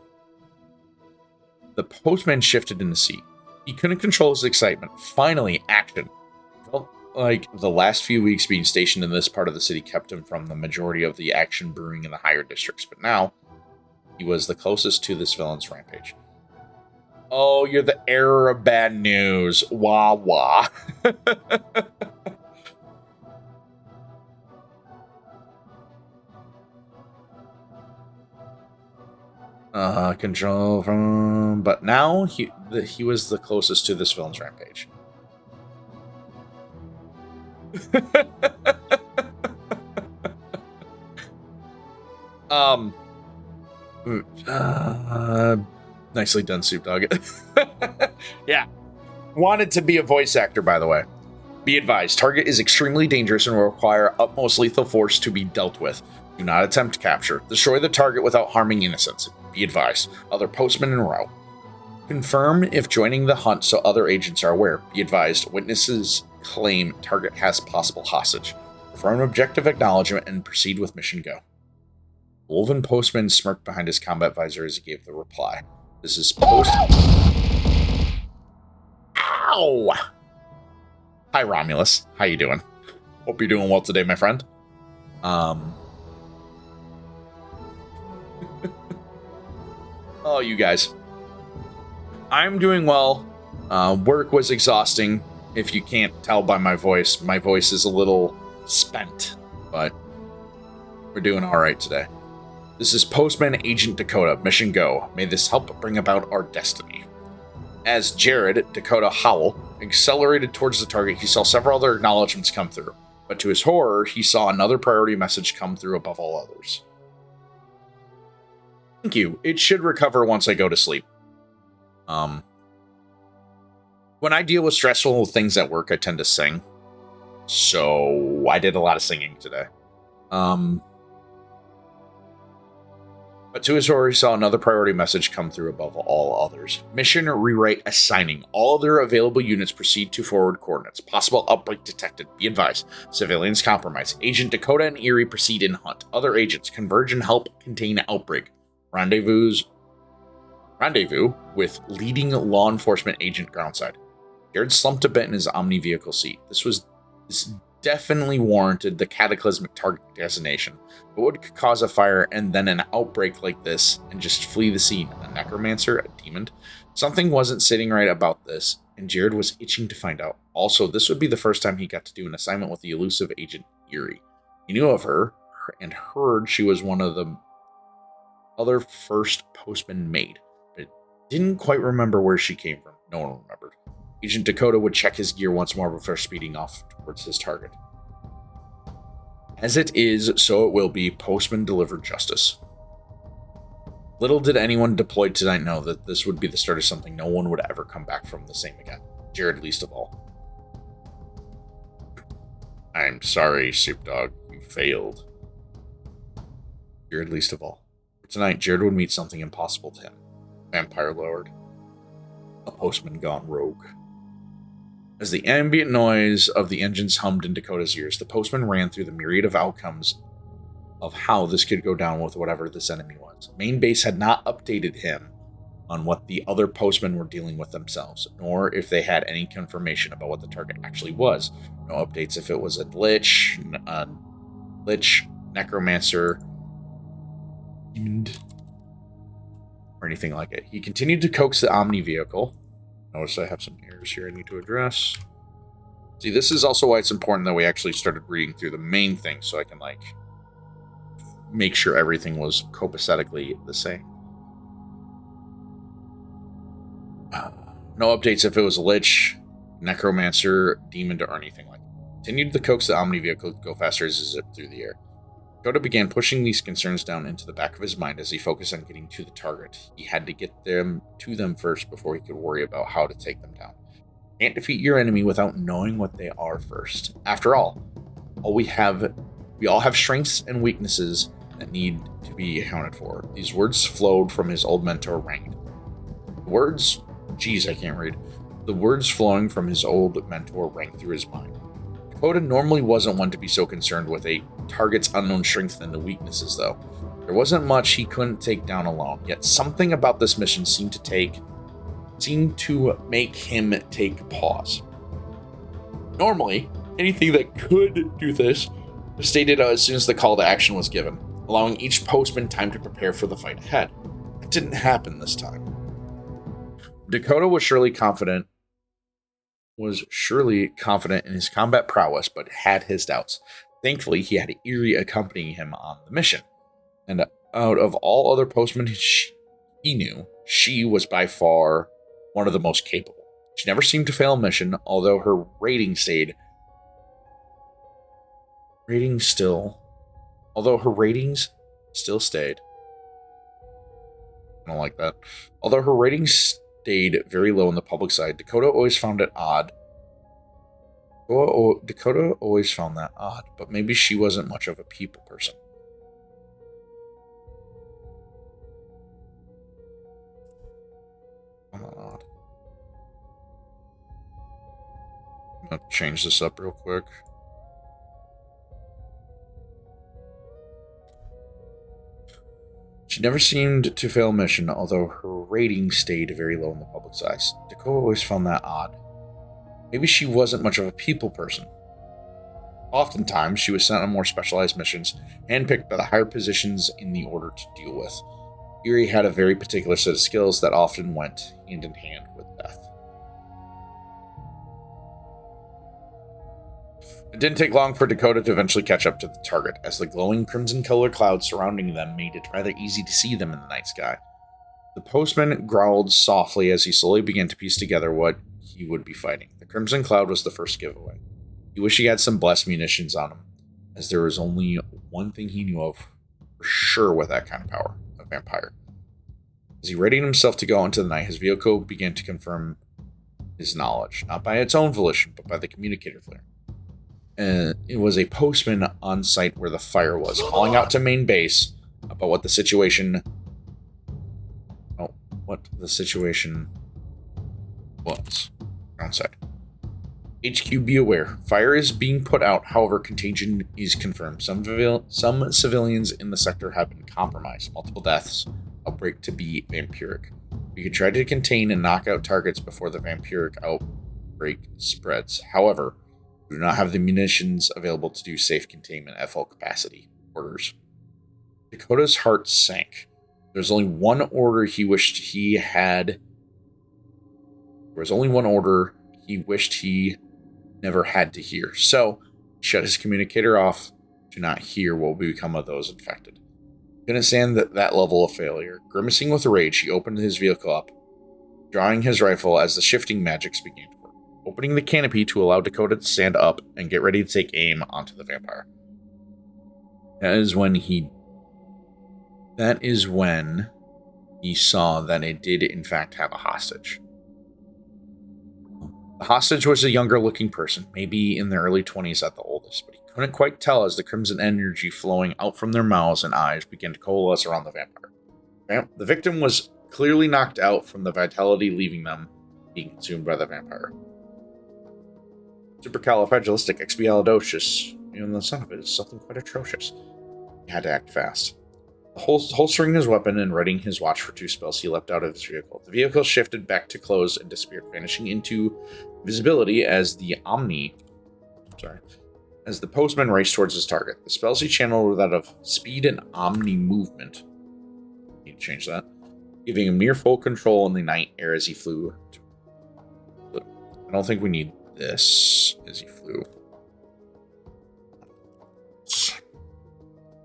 postman shifted in the seat. He couldn't control his excitement. Finally, action. Felt like the last few weeks being stationed in this part of the city kept him from the majority of the action brewing in the higher districts, but now he was the closest to this villain's rampage. Oh, you're the error of bad news. Wah wah. Control from... But now he was the closest to this villain's rampage. Nicely done, Soup Dog. Yeah. Wanted to be a voice actor, by the way. Be advised, target is extremely dangerous and will require utmost lethal force to be dealt with. Do not attempt capture. Destroy the target without harming innocents. Be advised. Other postmen en route. Confirm if joining the hunt so other agents are aware. Be advised. Witnesses claim target has possible hostage. Confirm objective acknowledgement and proceed with mission go. Wolven postman smirked behind his combat visor as he gave the reply. This is post... Ow! Hi, Romulus. How you doing? Hope you're doing well today, my friend. Oh, you guys. I'm doing well. Work was exhausting. If you can't tell by my voice is a little spent, but we're doing all right today. This is Postman Agent Dakota. Mission go. May this help bring about our destiny. As Jared, Dakota Howell, accelerated towards the target, he saw several other acknowledgements come through. But to his horror, he saw another priority message come through above all others. Thank you. It should recover once I go to sleep. When I deal with stressful things at work, I tend to sing. So I did a lot of singing today. But to his horror, he saw another priority message come through above all others. Mission rewrite assigning. All other available units proceed to forward coordinates. Possible outbreak detected. Be advised. Civilians compromised. Agent Dakota and Erie proceed in hunt. Other agents converge and help contain outbreak. Rendezvous with leading law enforcement agent groundside. Jared slumped a bit in his Omni vehicle seat. This definitely warranted the cataclysmic target designation. But what could cause a fire and then an outbreak like this and just flee the scene? A necromancer? A demon? Something wasn't sitting right about this, and Jared was itching to find out. Also, this would be the first time he got to do an assignment with the elusive agent Erie. He knew of her and heard she was one of the other first postman made, but didn't quite remember where she came from. No one remembered. Agent Dakota would check his gear once more before speeding off towards his target. As it is, so it will be. Postman delivered justice. Little did anyone deployed tonight know that this would be the start of something no one would ever come back from the same again. Jared least of all. I'm sorry, Soup Dog. You failed. Jared least of all. Tonight, Jared would meet something impossible to him. Vampire Lord. A postman gone rogue. As the ambient noise of the engines hummed in Dakota's ears, the postman ran through the myriad of outcomes of how this could go down with whatever this enemy was. Main base had not updated him on what the other postmen were dealing with themselves, nor if they had any confirmation about what the target actually was. No updates if it was a lich, necromancer, or anything like it. He continued to coax the Omni vehicle. Notice I have some errors here I need to address. See, this is also why it's important that we actually started reading through the main thing so I can, make sure everything was copacetically the same. No updates if it was a lich, necromancer, demon, or anything like that. Continued to coax the Omni vehicle to go faster as it zipped through the air. Dakota began pushing these concerns down into the back of his mind as he focused on getting to the target. He had to get them to them first before he could worry about how to take them down. Can't defeat your enemy without knowing what they are first. After all we all have strengths and weaknesses that need to be accounted for. These words flowed from his old mentor, Rank. The words flowing from his old mentor rang through his mind. Dakota normally wasn't one to be so concerned with a target's unknown strengths and the weaknesses, though. There wasn't much he couldn't take down alone, yet something about this mission seemed to make him take pause. Normally, anything that could do this was stated as soon as the call to action was given, allowing each postman time to prepare for the fight ahead. It didn't happen this time. Dakota was surely confident in his combat prowess, but had his doubts. Thankfully, he had Eerie accompanying him on the mission. And out of all other postmen he knew, she was by far one of the most capable. She never seemed to fail a mission, although her ratings still stayed. I don't like that. Although her ratings stayed very low on the public side, Dakota always found it odd. Dakota always found that odd, but maybe she wasn't much of a people person. Odd. I'm gonna change this up real quick. She never seemed to fail a mission, although her rating stayed very low in the public's eyes. Dakota always found that odd. Maybe she wasn't much of a people person. Oftentimes, she was sent on more specialized missions, handpicked by the higher positions in the order to deal with. Eerie had a very particular set of skills that often went hand in hand with death. It didn't take long for Dakota to eventually catch up to the target, as the glowing crimson color clouds surrounding them made it rather easy to see them in the night sky. The postman growled softly as he slowly began to piece together what he would be fighting. The crimson cloud was the first giveaway. He wished he had some blessed munitions on him, as there was only one thing he knew of for sure with that kind of power: a vampire. As he readied himself to go into the night, his vehicle began to confirm his knowledge, not by its own volition, but by the communicator flare. It was a postman on site where the fire was, calling out to main base about what the situation was. Downside. HQ, be aware. Fire is being put out, however, contagion is confirmed. Some civilians in the sector have been compromised. Multiple deaths. Outbreak to be vampiric. We could try to contain and knock out targets before the vampiric outbreak spreads. However, we do not have the munitions available to do safe containment at full capacity. Orders. Dakota's heart sank. There was only one order he wished he never had to hear. So, he shut his communicator off to not hear what would become of those infected. He couldn't stand that level of failure. Grimacing with rage, he opened his vehicle up, drawing his rifle as the shifting magics began to work, opening the canopy to allow Dakota to stand up and get ready to take aim onto the vampire. That is when he saw that it did in fact have a hostage. The hostage was a younger-looking person, maybe in their early 20s at the oldest, but he couldn't quite tell as the crimson energy flowing out from their mouths and eyes began to coalesce around the vampire. The victim was clearly knocked out from the vitality leaving them being consumed by the vampire. Supercalifragilisticexpialidocious. Even the son of it is something quite atrocious. He had to act fast. Holstering his weapon and readying his watch for 2 spells, he leapt out of his vehicle. The vehicle shifted back to close and disappeared, vanishing into visibility as the postman raced towards his target. The spells he channeled were that of speed and omni movement. Need to change that. Giving him near full control in the night air as he flew. I don't think we need this as he flew.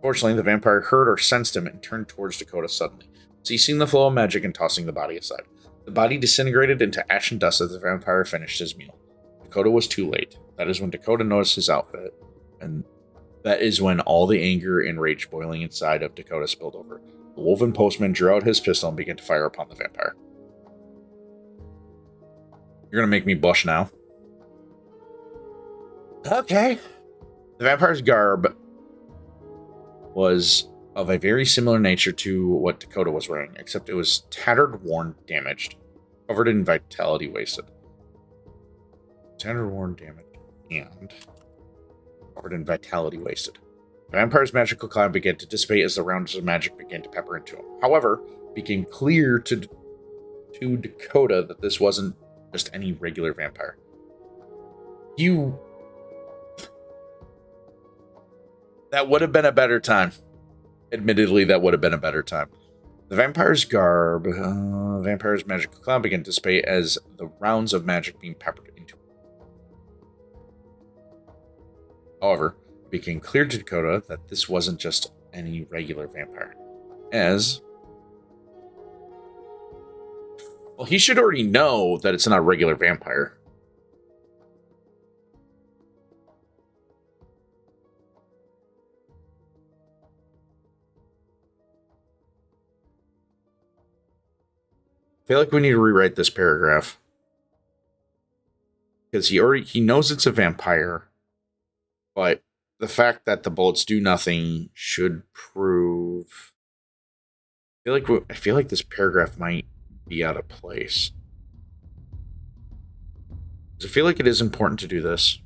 Fortunately, the vampire heard or sensed him and turned towards Dakota suddenly, ceasing the flow of magic and tossing the body aside. The body disintegrated into ash and dust as the vampire finished his meal. Dakota was too late. That is when Dakota noticed his outfit, and that is when all the anger and rage boiling inside of Dakota spilled over. The Wolven postman drew out his pistol and began to fire upon the vampire. You're gonna make me blush now. Okay. The vampire's garb was of a very similar nature to what Dakota was wearing, except it was tattered, worn, damaged, covered in vitality wasted. Tattered, worn, damaged, and covered in vitality wasted. The vampire's magical cloud began to dissipate as the rounds of magic began to pepper into him. However, it became clear to Dakota that this wasn't just any regular vampire. That would have been a better time. Admittedly, that would have been a better time. The vampire's garb, vampire's magical cloud began to dissipate as the rounds of magic being peppered into it. However, it became clear to Dakota that this wasn't just any regular vampire. Well, he should already know that it's not a regular vampire. I feel like we need to rewrite this paragraph. Because he knows it's a vampire, but the fact that the bullets do nothing should prove. I feel like this paragraph might be out of place. I feel like it is important to do this.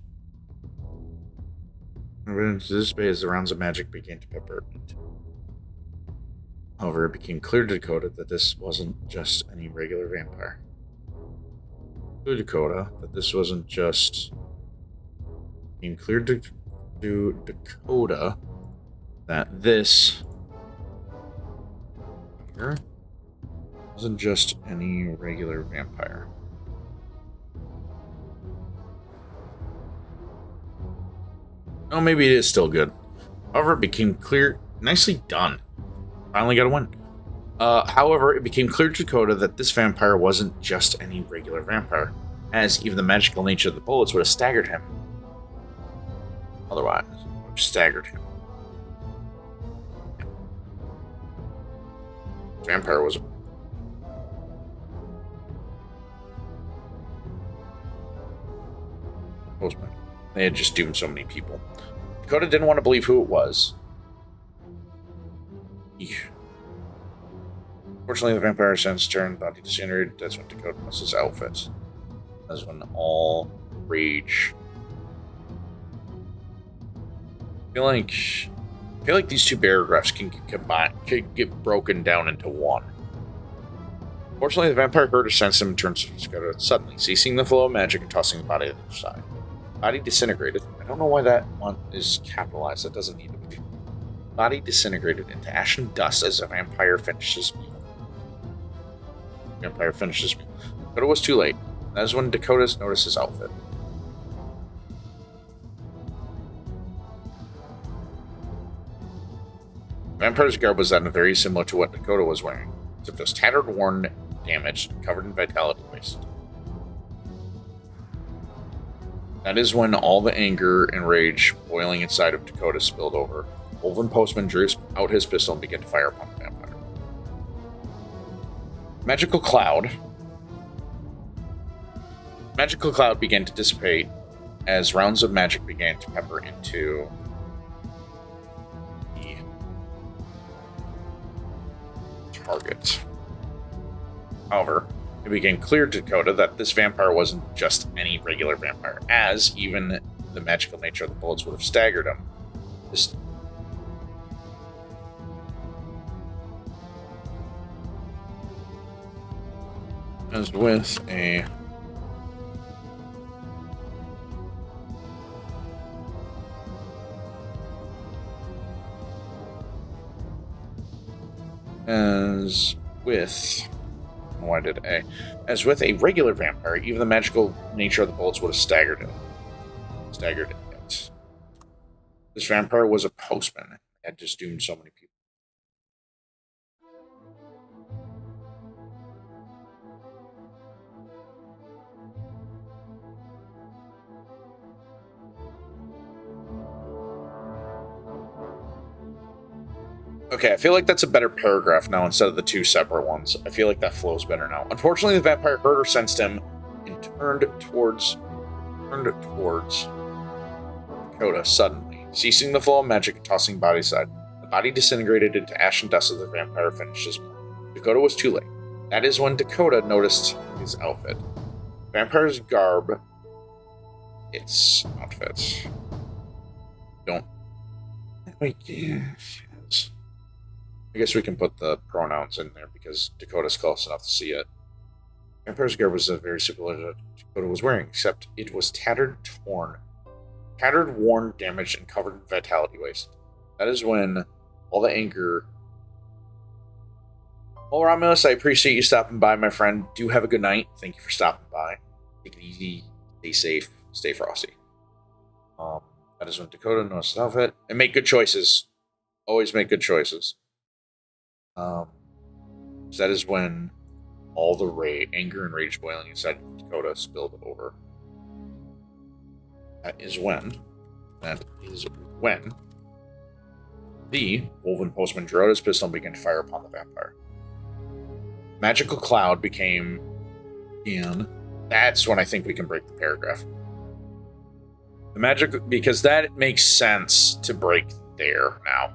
This bay as the rounds of magic began to pepper. However, it became clear to Dakota that this wasn't just any regular vampire. Became clear to Dakota that this here wasn't just any regular vampire. Oh, maybe it is still good. However, it became clear. Nicely done. Finally got a win. However, it became clear to Dakota that this vampire wasn't just any regular vampire, as even the magical nature of the bullets would have staggered him. Otherwise, it would have staggered him. The vampire was a postman. They had just doomed so many people. Dakota didn't want to believe who it was. Fortunately, the vampire sense turned body disintegrated. That's when Dakota lost his outfit. That's when all rage. I feel like these two paragraphs can get broken down into one. Fortunately, the vampire heard or sensed him and turned to Dakota suddenly, ceasing the flow of magic and tossing the body to the side. Body disintegrated. I don't know why that one is capitalized. That doesn't need to be. Body disintegrated into ash and dust as the vampire finishes me. But it was too late. That is when Dakota noticed his outfit. Vampire's garb was then very similar to what Dakota was wearing, except it was tattered, worn, damaged, and covered in vitality waste. That is when all the anger and rage boiling inside of Dakota spilled over. Wolven postman drew out his pistol and began to fire upon the vampire. Magical cloud began to dissipate as rounds of magic began to pepper into the target. However, it became clear to Dakota that this vampire wasn't just any regular vampire, as even the magical nature of the bullets would have staggered him. As with a As with a regular vampire, even the magical nature of the bullets would have staggered it. This vampire was a postman and had just doomed so many people. Okay, I feel like that's a better paragraph now instead of the two separate ones. I feel like that flows better now. Unfortunately, the vampire heard or sensed him and turned towards Dakota suddenly, ceasing the flow of magic and tossing body aside. The body disintegrated into ash and dust as the vampire finished his meal. Dakota was too late. That is when Dakota noticed his outfit. Vampire's garb. Its outfit. Don't. Wait, yeah. I guess we can put the pronouns in there because Dakota's close enough to see it. Vampire's garb was very similar to Dakota was wearing, except it was tattered, worn, damaged, and covered in vitality waste. That is when all the anger. Well, Romulus, I appreciate you stopping by, my friend. Do have a good night. Thank you for stopping by. Take it easy. Stay safe. Stay frosty. That is when Dakota knows his outfit. And make good choices. Always make good choices. So that is when all the anger and rage boiling inside Dakota spilled over. That is when the Wolven postman drew out his pistol and began to fire upon the vampire. Magical cloud began. That's when I think we can break the paragraph. Because that makes sense to break there now.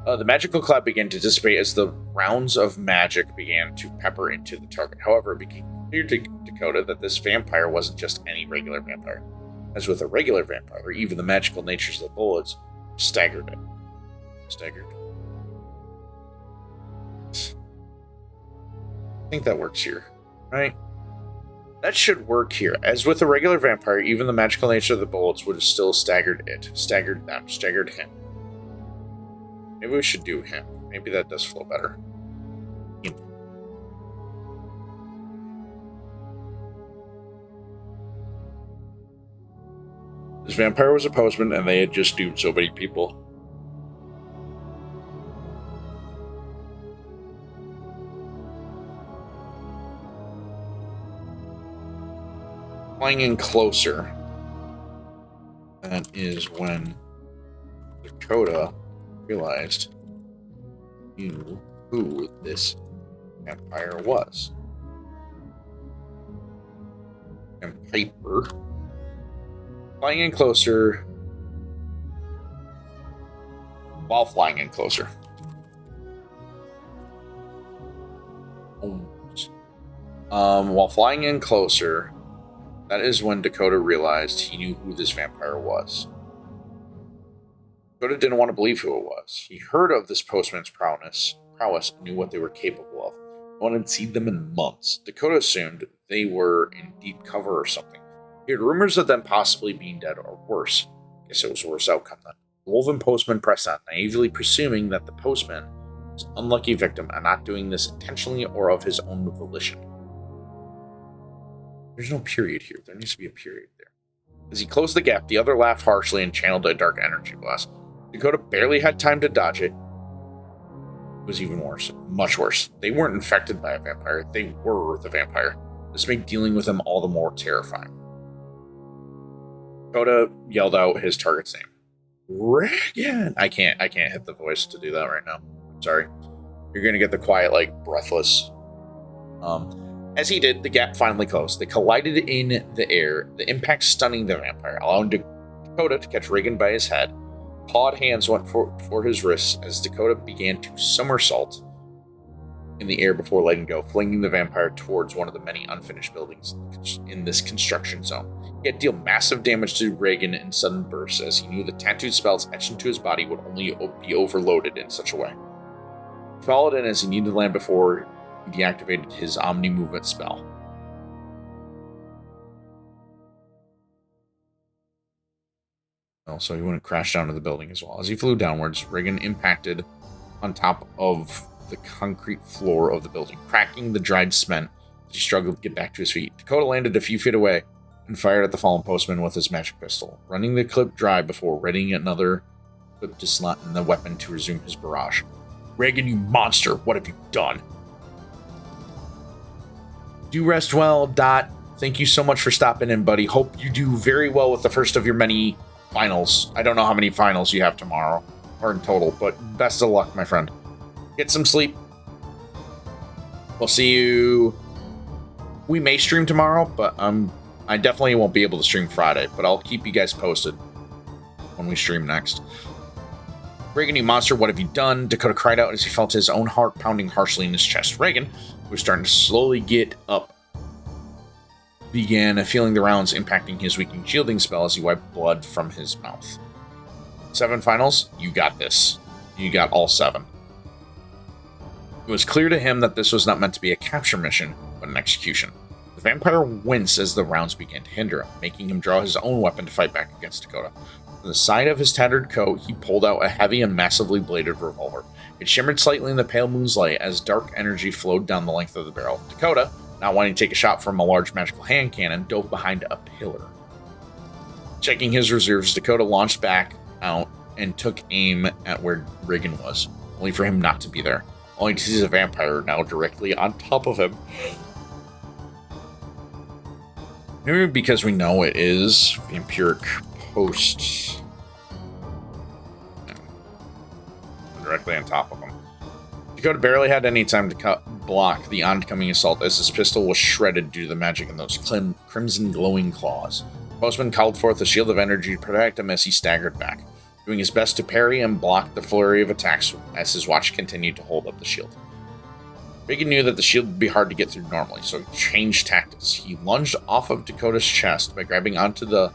The magical cloud began to dissipate as the rounds of magic began to pepper into the target. However, it became clear to Dakota that this vampire wasn't just any regular vampire. As with a regular vampire, even the magical natures of the bullets staggered it. I think that works here, right? That should work here. As with a regular vampire, even the magical nature of the bullets would have still staggered him. Maybe we should do him. Maybe that does flow better. This vampire was a postman, and they had just doomed so many people. Flying in closer. That is when Dakota realized knew who this vampire was. And Piper. Flying in closer. While flying in closer. While flying in closer, that is when Dakota realized he knew who this vampire was. Dakota didn't want to believe who it was. He heard of this postman's prowess and knew what they were capable of. No one had seen them in months. Dakota assumed they were in deep cover or something. He heard rumors of them possibly being dead or worse. Guess it was a worse outcome then. The Wolven postman pressed on, naively presuming that the postman was an unlucky victim and not doing this intentionally or of his own volition. There's no period here. There needs to be a period there. As he closed the gap, the other laughed harshly and channeled a dark energy blast. Dakota barely had time to dodge it. It was even worse. Much worse. They weren't infected by a vampire. They were the vampire. This made dealing with them all the more terrifying. Dakota yelled out his target's name. Reagan! I can't hit the voice to do that right now. Sorry. You're gonna get the quiet, breathless. As he did, the gap finally closed. They collided in the air, the impact stunning the vampire, allowing Dakota to catch Reagan by his head. Clawed hands went for his wrists as Dakota began to somersault in the air before letting go, flinging the vampire towards one of the many unfinished buildings in this construction zone. He had dealt massive damage to Reagan in sudden bursts, as he knew the tattooed spells etched into his body would only be overloaded in such a way. He followed in as he needed to land before he deactivated his Omni Movement spell. So he wouldn't crash down to the building as well. As he flew downwards, Reagan impacted on top of the concrete floor of the building, cracking the dried cement as he struggled to get back to his feet. Dakota landed a few feet away and fired at the fallen postman with his magic pistol, running the clip dry before readying another clip to slot in the weapon to resume his barrage. Reagan, you monster! What have you done? Do rest well, Dot. Thank you so much for stopping in, buddy. Hope you do very well with the first of your many finals. I don't know how many finals you have tomorrow, or in total, but best of luck, my friend. Get some sleep. We'll see you. We may stream tomorrow, but I definitely won't be able to stream Friday, but I'll keep you guys posted when we stream next. Reagan, you monster, what have you done? Dakota cried out as he felt his own heart pounding harshly in his chest. Reagan, who was starting to slowly get up, began feeling the rounds impacting his weakening shielding spell as he wiped blood from his mouth. 7 finals, you got this. You got all 7. It was clear to him that this was not meant to be a capture mission, but an execution. The vampire winced as the rounds began to hinder him, making him draw his own weapon to fight back against Dakota. From the side of his tattered coat, he pulled out a heavy and massively bladed revolver. It shimmered slightly in the pale moon's light as dark energy flowed down the length of the barrel. Dakota, not wanting to take a shot from a large magical hand cannon, dove behind a pillar. Checking his reserves, Dakota launched back out and took aim at where Reagan was, only for him not to be there, only to see the vampire now directly on top of him. Maybe because we know it is vampiric post directly on top of him. Dakota barely had any time to block the oncoming assault as his pistol was shredded due to the magic in those crimson glowing claws. The postman called forth a shield of energy to protect him as he staggered back, doing his best to parry and block the flurry of attacks as his watch continued to hold up the shield. Reagan knew that the shield would be hard to get through normally, so he changed tactics. He lunged off of Dakota's chest by grabbing onto the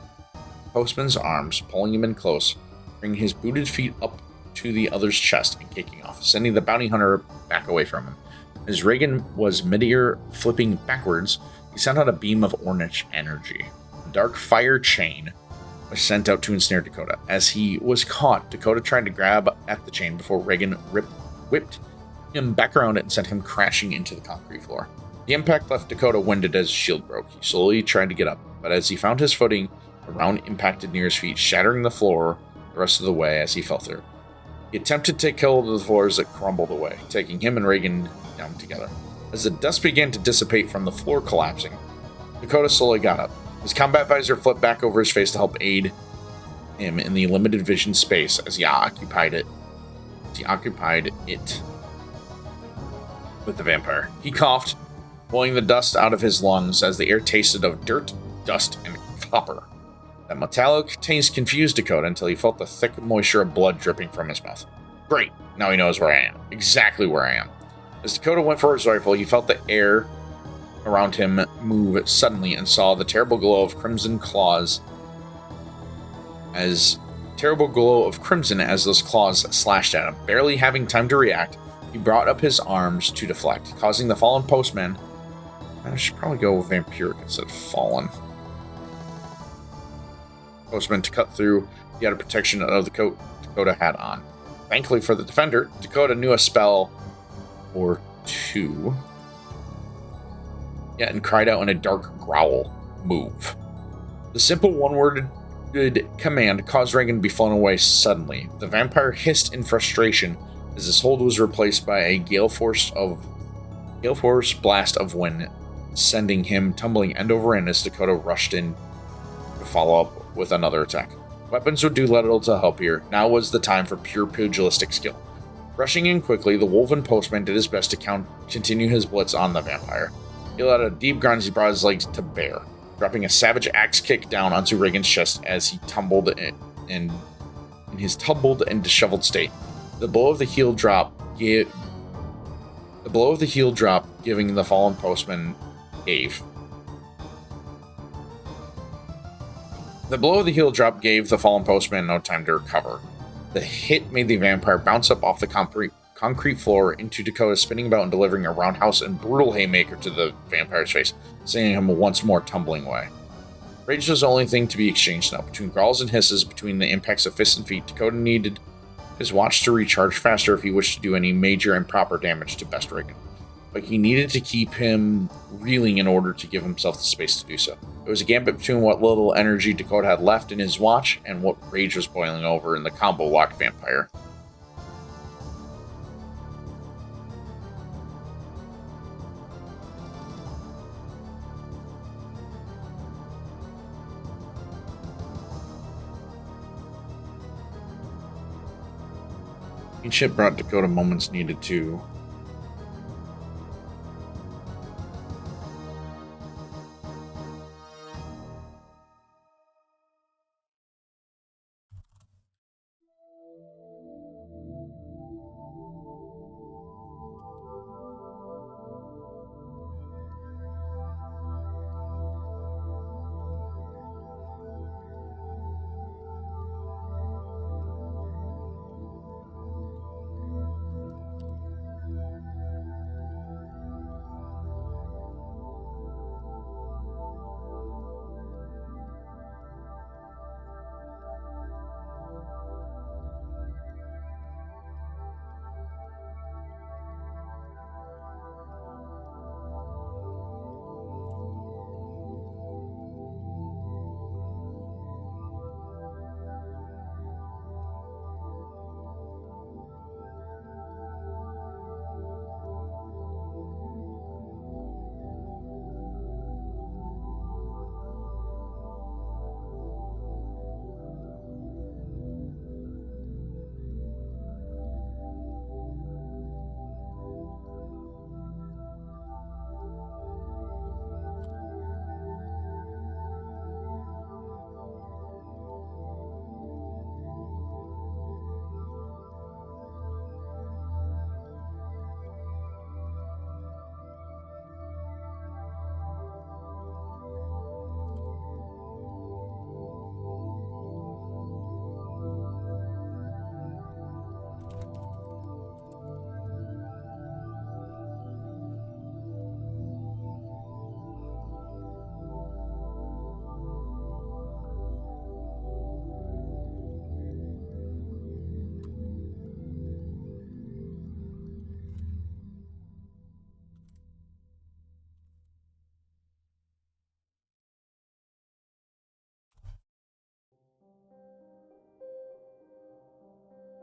postman's arms, pulling him in close, bringing his booted feet up to the other's chest and kicking off, sending the bounty hunter back away from him. As Reagan was midair flipping backwards, he sent out a beam of orange energy. A dark fire chain was sent out to ensnare Dakota. As he was caught, Dakota tried to grab at the chain before Reagan whipped him back around it and sent him crashing into the concrete floor. The impact left Dakota winded as his shield broke. He slowly tried to get up, but as he found his footing, the round impacted near his feet, shattering the floor the rest of the way as he fell through. He attempted to take hold of the floors that crumbled away, taking him and Reagan down together. As the dust began to dissipate from the floor collapsing, Dakota slowly got up. His combat visor flipped back over his face to help aid him in the limited vision space as he occupied it with the vampire. He coughed, blowing the dust out of his lungs as the air tasted of dirt, dust, and copper. That metallic taste confused Dakota until he felt the thick moisture of blood dripping from his mouth. Great, now he knows where I am. Exactly where I am. As Dakota went for his rifle, he felt the air around him move suddenly and saw the terrible glow of crimson as those claws slashed at him. Barely having time to react, he brought up his arms to deflect, causing the fallen postman. I should probably go with vampiric instead of fallen. Postman to cut through the outer protection of the coat Dakota had on. Thankfully for the defender, Dakota knew a spell or two. Yeah, and cried out in a dark growl, "Move." The simple one-worded command caused Reagan to be flown away suddenly. The vampire hissed in frustration as his hold was replaced by a gale force blast of wind, sending him tumbling end over end as Dakota rushed in to follow up with another attack. Weapons would do little to help here. Now was the time for pure pugilistic skill. Rushing in quickly, the Wolven postman did his best to continue his blitz on the vampire. He let out a deep grunt as he brought his legs to bear, dropping a savage axe kick down onto Reagan's chest as he tumbled in his tumbled and disheveled state. The blow of the heel drop giving the fallen postman gave. The blow of the heel drop gave the fallen postman no time to recover. The hit made the vampire bounce up off the concrete floor into Dakota, spinning about and delivering a roundhouse and brutal haymaker to the vampire's face, sending him once more tumbling away. Rage was the only thing to be exchanged now. Between growls and hisses, between the impacts of fists and feet, Dakota needed his watch to recharge faster if he wished to do any major and proper damage to Best Reagan. But he needed to keep him reeling in order to give himself the space to do so. It was a gambit between what little energy Dakota had left in his watch and what rage was boiling over in the combo-locked vampire. Each hit brought Dakota moments needed to...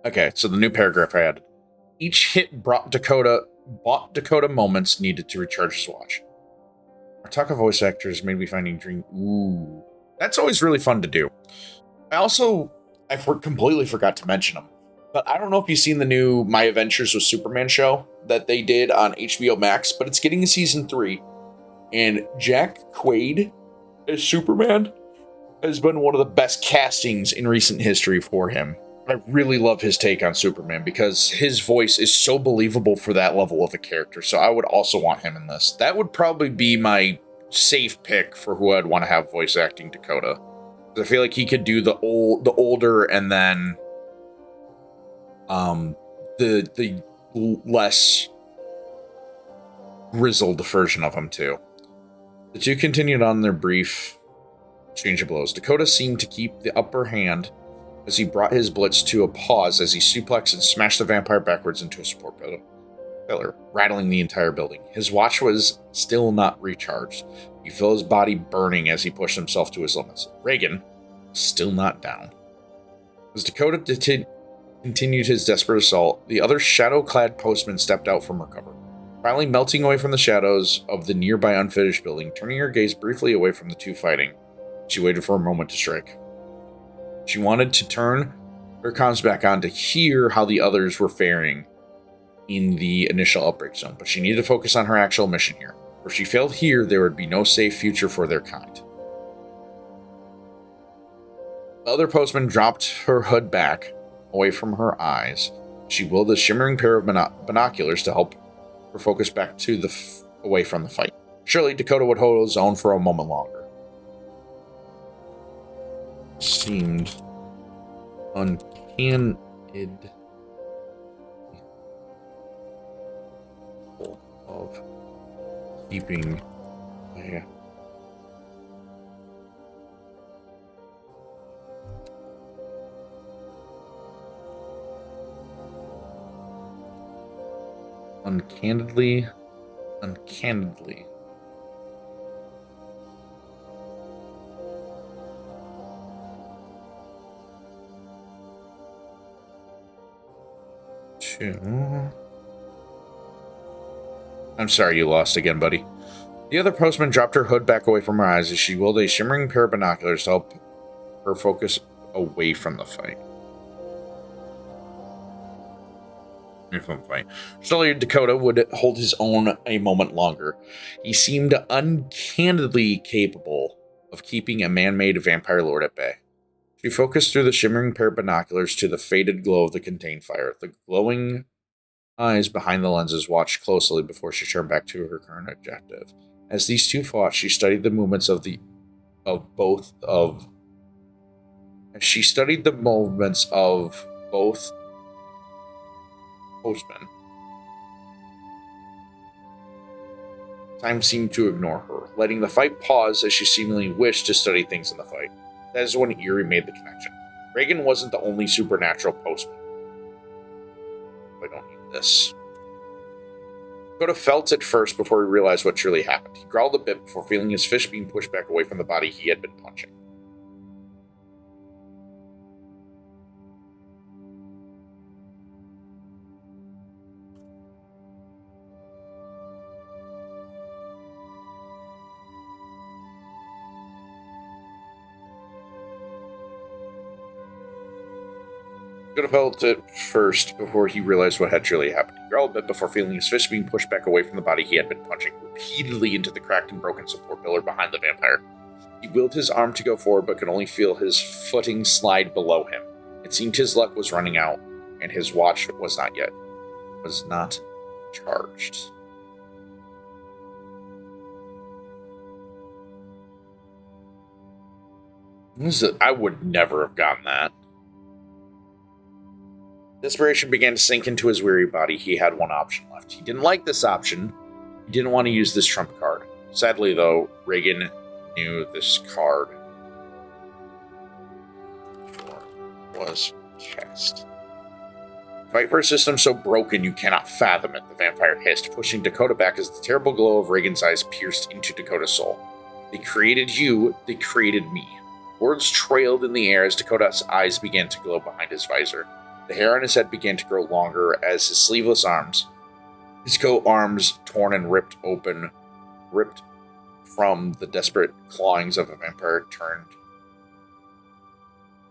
Okay, so the new paragraph I added. Each hit bought Dakota moments needed to recharge his watch. Our talk of voice actors made me finding dream. Ooh, that's always really fun to do. I completely forgot to mention them, but I don't know if you've seen the new My Adventures with Superman show that they did on HBO Max, but it's getting a season 3, and Jack Quaid as Superman has been one of the best castings in recent history for him. I really love his take on Superman because his voice is so believable for that level of a character. So I would also want him in this. That would probably be my safe pick for who I'd want to have voice acting Dakota. I feel like he could do the older and then the less grizzled version of him too. The two continued on their brief exchange of blows. Dakota seemed to keep the upper hand as he brought his blitz to a pause as he suplexed and smashed the vampire backwards into a support pillar, rattling the entire building. His watch was still not recharged. He felt his body burning as he pushed himself to his limits. Reagan was still not down. As Dakota continued his desperate assault, the other shadow-clad postman stepped out from her cover. Finally melting away from the shadows of the nearby unfinished building, turning her gaze briefly away from the two fighting, she waited for a moment to strike. She wanted to turn her comms back on to hear how the others were faring in the initial outbreak zone, but she needed to focus on her actual mission here. If she failed here, there would be no safe future for their kind. The other postman dropped her hood back away from her eyes. She willed a shimmering pair of binoculars to help her focus back to away from the fight. Surely Dakota would hold his own for a moment longer. Seemed uncandid of keeping uncandidly. I'm sorry you lost again, buddy. The other postman dropped her hood back away from her eyes as she wielded a shimmering pair of binoculars to help her focus away from the fight. fight. Slowly, Dakota would hold his own a moment longer. He seemed uncannily capable of keeping a man-made vampire lord at bay. She focused through the shimmering pair of binoculars to the faded glow of the contained fire. The glowing eyes behind the lenses watched closely before she turned back to her current objective. As these two fought, she studied the movements of both postmen. Time seemed to ignore her, letting the fight pause as she seemingly wished to study things in the fight. That is when Erie made the connection. Reagan wasn't the only supernatural postman. I don't need this. Dakota felt it first before he realized what truly happened. He growled a bit before feeling his fist being pushed back away from the body he had been punching. Dakota felt it first before he realized what had truly happened. He growled a bit before feeling his fist being pushed back away from the body he had been punching, repeatedly into the cracked and broken support pillar behind the vampire. He willed his arm to go forward, but could only feel his footing slide below him. It seemed his luck was running out, and his watch was not charged. I would never have gotten that. Desperation began to sink into his weary body. He had one option left. He didn't like this option. He didn't want to use this trump card. Sadly, though, Reagan knew this card was cast. Fight for a system so broken you cannot fathom it, the vampire hissed, pushing Dakota back as the terrible glow of Reagan's eyes pierced into Dakota's soul. They created you, they created me. Words trailed in the air as Dakota's eyes began to glow behind his visor. The hair on his head began to grow longer as his sleeveless arms, his coat arms torn and ripped from the desperate clawings of a vampire, turned.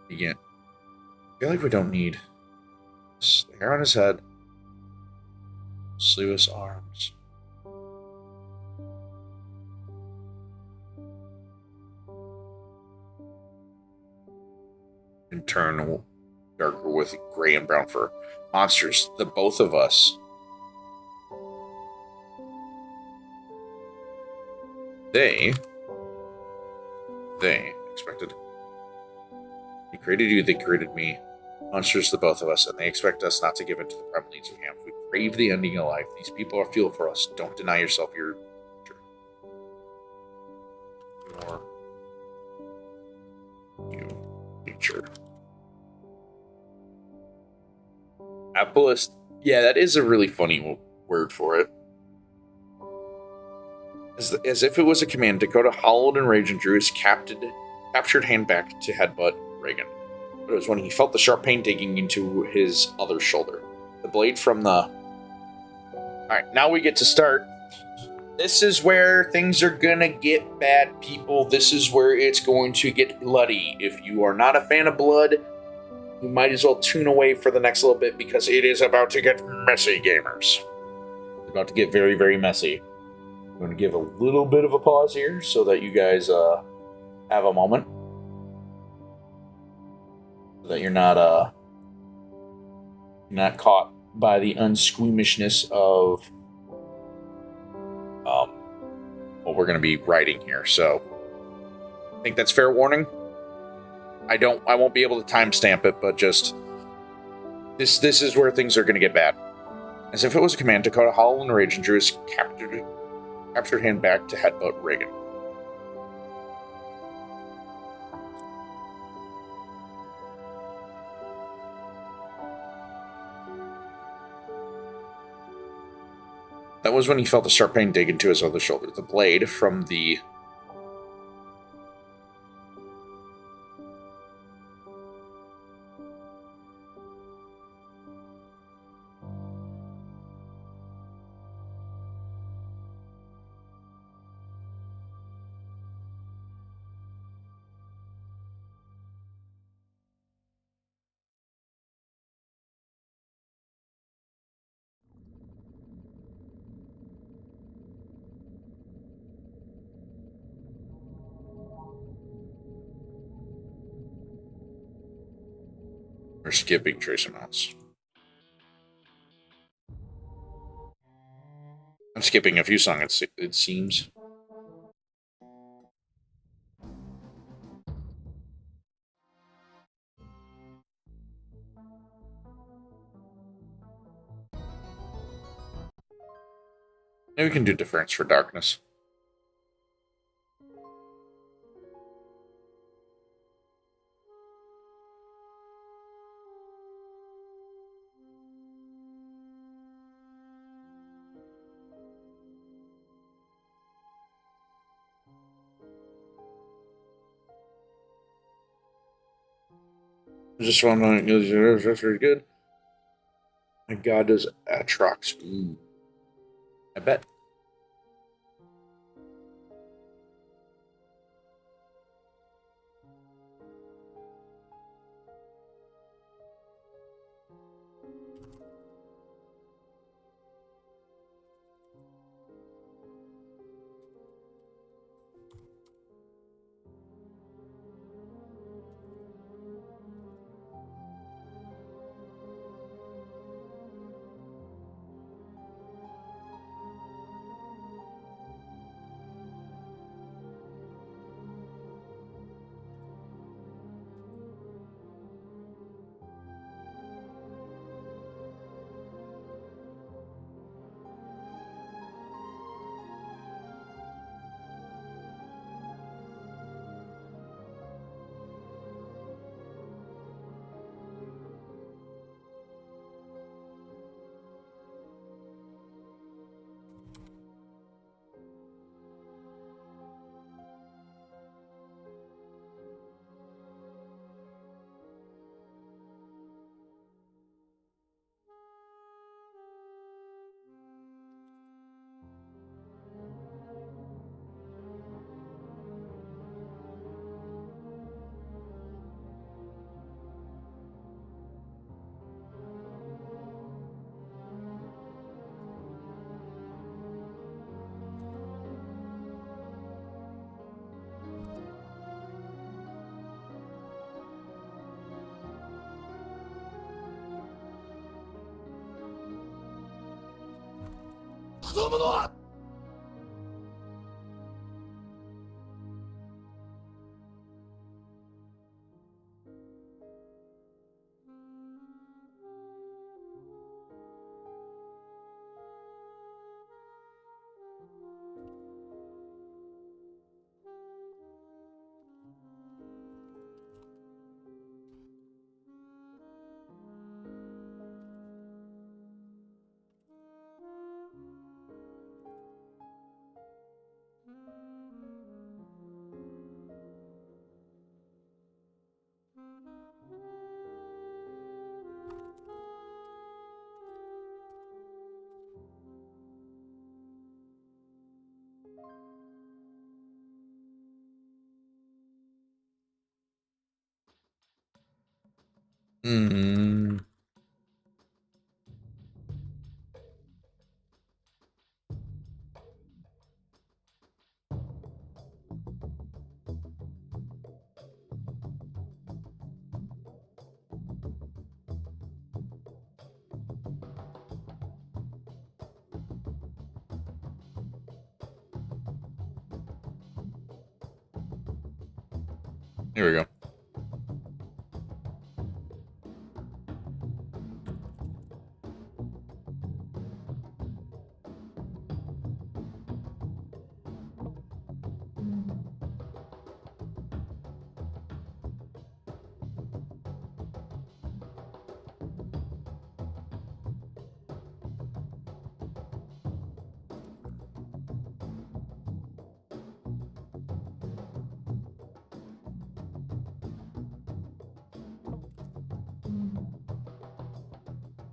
Begin. I feel like we don't need this. The hair on his head, sleeveless arms. And turn darker with gray and brown fur. Monsters, the both of us. They expected. They created you, they created me. Monsters, the both of us, and they expect us not to give in to the primal needs we have. We crave the ending of life. These people are fuel for us. Don't deny yourself your future. Appleist. Yeah, that is a really funny word for it. As if it was a command, Dakota howled in rage and drew his captured hand back to headbutt Reagan. But it was when he felt the sharp pain digging into his other shoulder. The blade from the... Alright, now we get to start. This is where things are gonna get bad, people. This is where it's going to get bloody. If you are not a fan of blood, you might as well tune away for the next little bit because it is about to get messy, gamers. It's about to get very, very messy. I'm going to give a little bit of a pause here so that you guys have a moment. So that you're not caught by the unsqueamishness of what we're going to be writing here. So I think that's fair warning. I won't be able to timestamp it, but just this is where things are going to get bad. As if it was a command, Dakota howled in rage and drew his captured hand back to headbutt Reagan. That was when he felt the sharp pain dig into his other shoulder. The blade from the We're skipping trace amounts. I'm skipping a few songs, it seems. Maybe we can do difference for darkness. Just one moment, that's very good. My god, does Atrox. Ooh. I bet. Hmm. Here we go.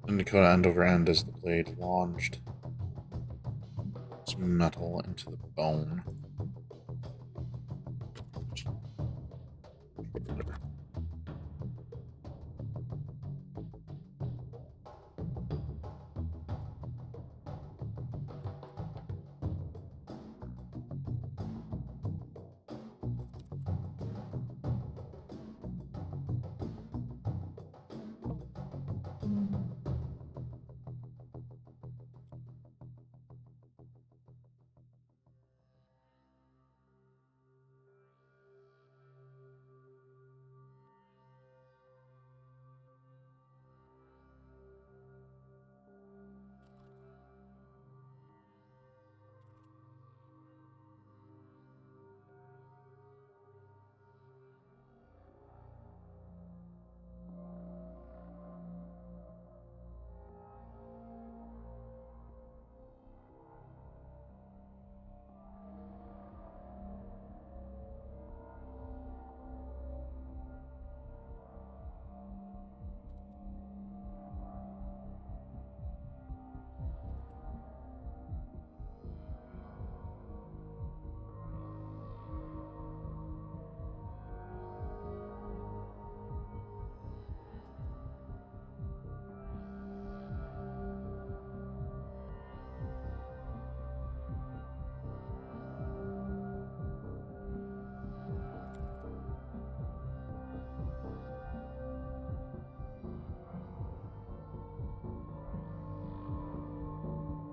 And Dakota end over end as the blade launched its metal into the bone.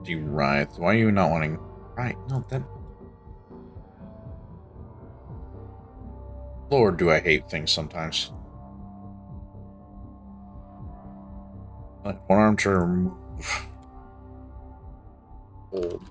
Writhe. Why are you not wanting... Right, no, that... Lord, do I hate things sometimes. Like, one arm to remove... Hold.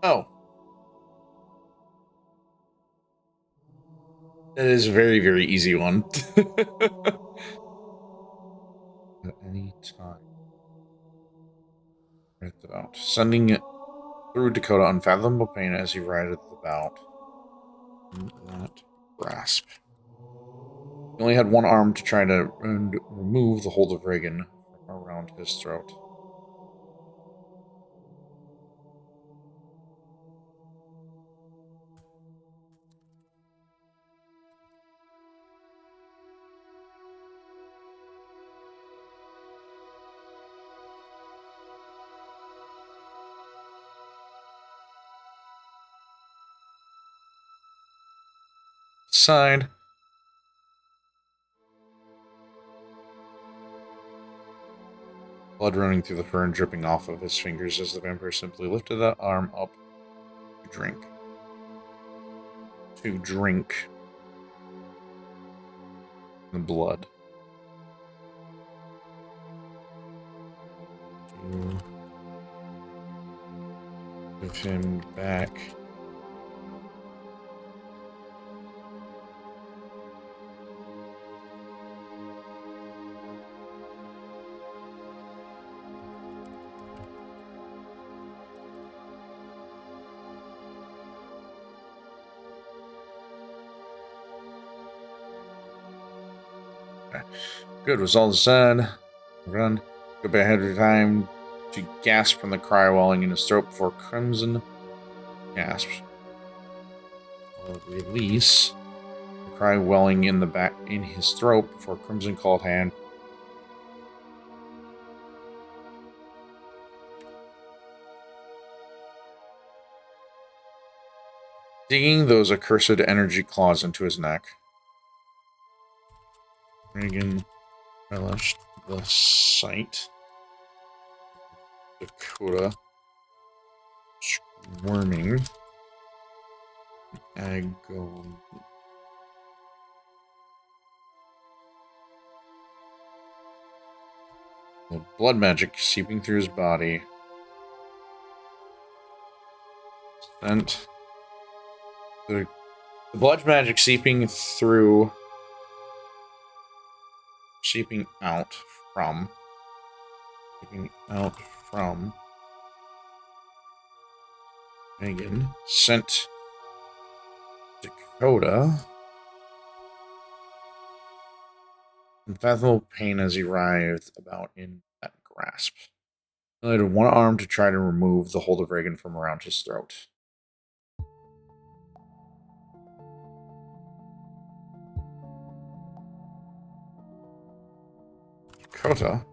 Oh. That is a very, very easy one. At any time. Right about. Sending it through Dakota unfathomable pain as he rideth about. In that grasp. He only had one arm to try to remove the hold of Reagan from around his throat. Side. Blood running through the fur and dripping off of his fingers as the vampire simply lifted that arm up to drink. To drink the blood. To give him back. Good was all said. Run. Go back ahead of time to gasp from the cry welling in his throat before Crimson gasps. Release. The cry welling in the back in his throat before Crimson called hand. Digging those accursed energy claws into his neck. Reagan relished the sight. Dakota squirming. Agony. The blood magic seeping through his body. Sent the blood magic seeping through. Seeping out from. Megan sent Dakota unfathomable pain as he writhed about in that grasp. He only had one arm to try to remove the hold of Reagan from around his throat. Dakota?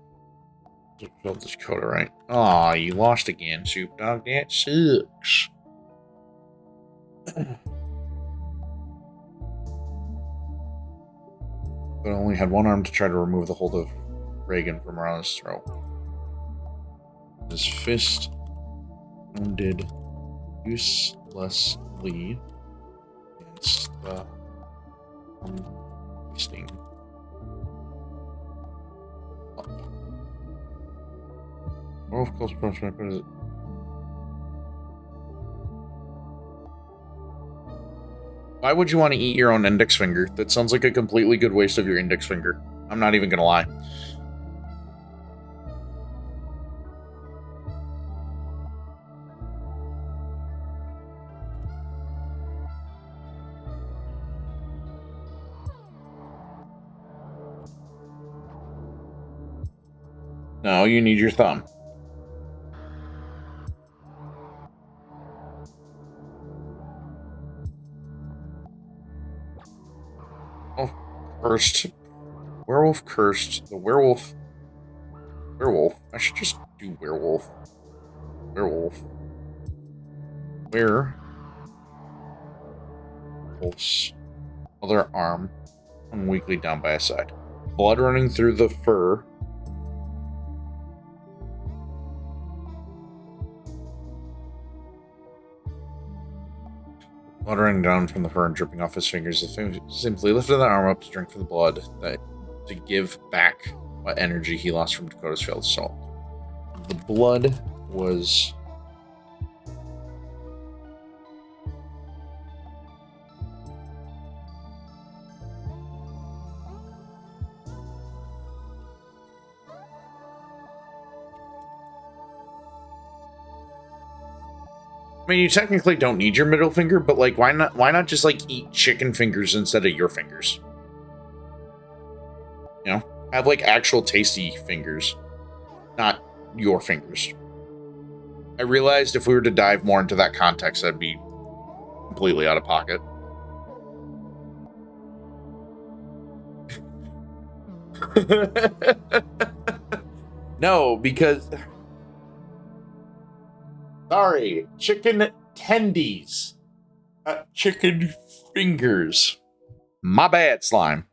Built Dakota, right? Aw, you lost again, Soup Dog. That sucks. But only had one arm to try to remove the hold of Reagan from around his throat. His fist pounded uselessly against the sting. More of close prospect, what is it? Why would you want to eat your own index finger? That sounds like a completely good waste of your index finger. I'm not even gonna lie. No, you need your thumb. Oh, cursed. Werewolf cursed. The werewolf. Werewolf. I should just do werewolf. Werewolf. Werewolf's other arm hung weakly down by his side. Blood running through the fur. Blood running down from the fur and dripping off his fingers. The thing simply lifted the arm up to drink from the blood to give back what energy he lost from Dakota's failed assault. The blood was I mean, you technically don't need your middle finger, but like, why not just like eat chicken fingers instead of your fingers? You know, have like actual tasty fingers, not your fingers. I realized if we were to dive more into that context, that'd be completely out of pocket. No, because sorry, chicken tendies, chicken fingers. My bad, slime.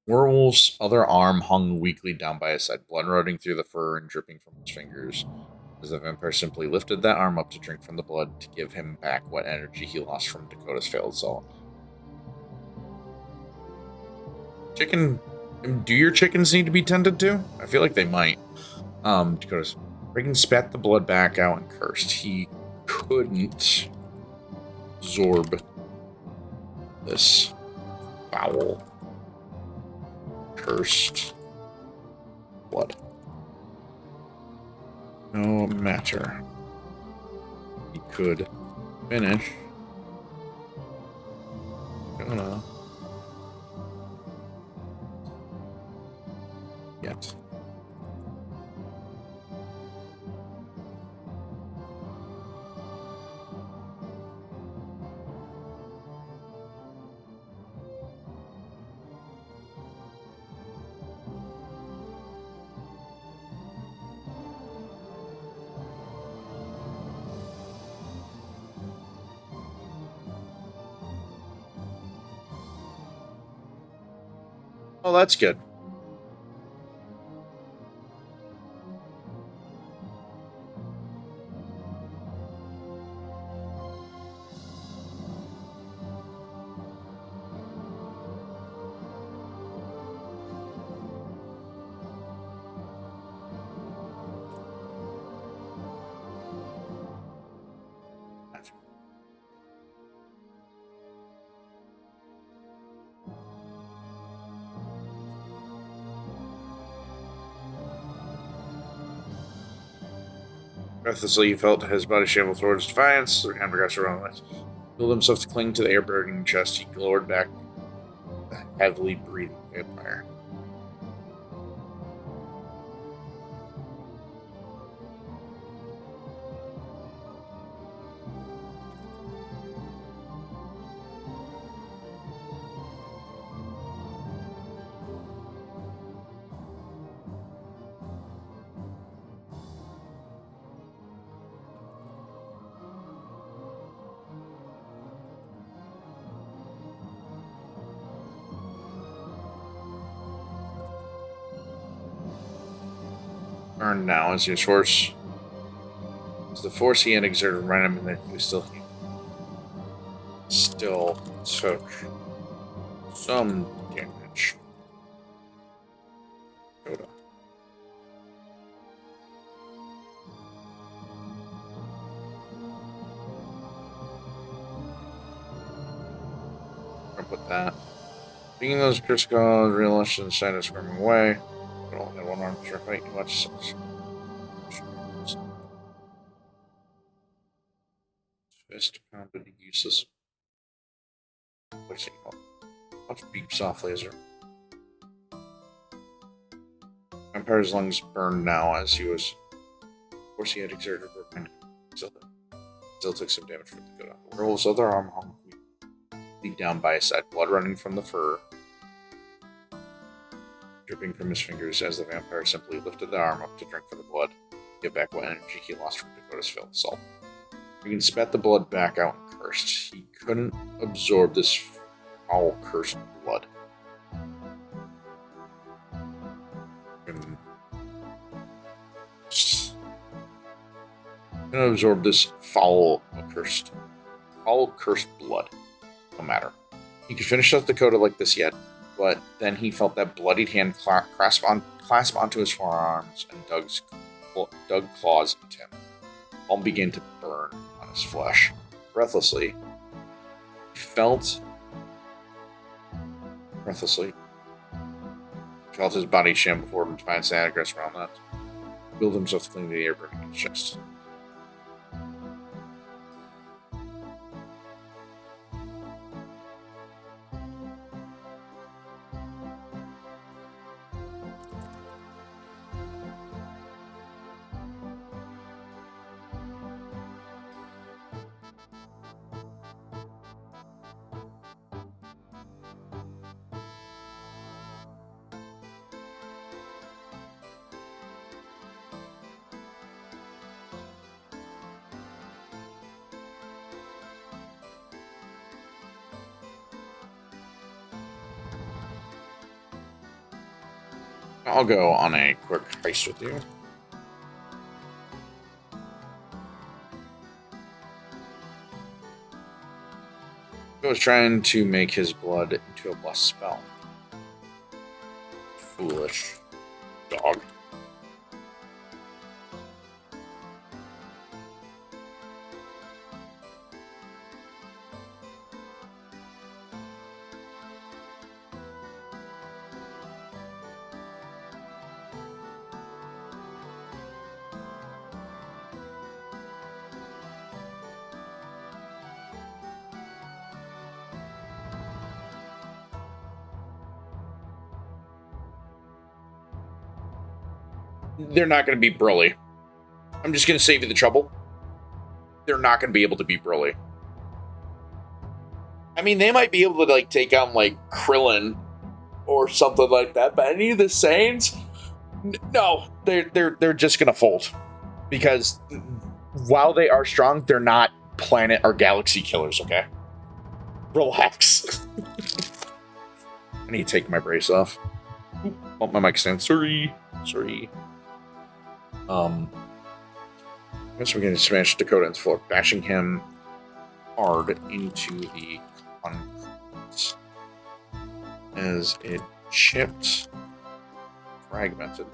Werewolf's other arm hung weakly down by his side, blood running through the fur and dripping from his fingers, as the vampire simply lifted that arm up to drink from the blood to give him back what energy he lost from Dakota's failed assault. Chicken... Do your chickens need to be tended to? I feel like they might. Dakota's... Reagan spat the blood back out and cursed. He couldn't absorb this foul, cursed blood. No matter. He could finish. Gonna yet. Oh, that's good. Breathlessly, he felt his body shamble towards defiance. The hand progressed around the legs. Filled himself to cling to the air-burning chest. He glowered back the heavily breathing vampire. Burned now as his force. As the force he had exerted ran him, and he still took some damage. Yoda. gonna put that. Being those critical realised inside of squirming away. But only had one arm to fight. You watch fist pounded useless. Watch beep soft laser. Vampire's lungs burned now as he was. Of course, he had exerted work. Still took some damage from the Dakota. The werewolf's other arm hung weak down by his side, blood running from the fur, dripping from his fingers as the vampire simply lifted the arm up to drink for the blood, get back what energy he lost from Dakota's filled assault. Regan spat the blood back out and cursed. He couldn't absorb this foul, cursed blood. Couldn't absorb this foul, cursed blood. No matter. He could finish off Dakota like this yet, but then he felt that bloodied hand clasp onto his forearms and dug claws into him. All began to burn on his flesh. Breathlessly, he felt his body shamble forward and find Sanagress around that. He willed himself to clean the air burning in his chest. I'll go on a quick heist with you. He was trying to make his blood into a blessed spell. Foolish dog. They're not going to beat Broly. I'm just going to save you the trouble. They're not going to be able to beat Broly. I mean, they might be able to like take on like Krillin or something like that, but any of the Saiyans, no, they're just going to fold because while they are strong, they're not planet or galaxy killers. Okay, relax. I need to take my brace off. Bump my mic stand. Sorry. I guess we're going to smash Dakota into the floor, bashing him hard into the concrete as it chipped, fragmented.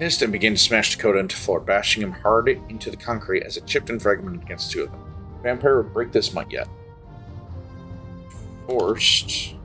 Hissed and began to smash Dakota into the floor, bashing him hard into the concrete as it chipped and fragmented against two of them. The vampire would break this might yet. Forced.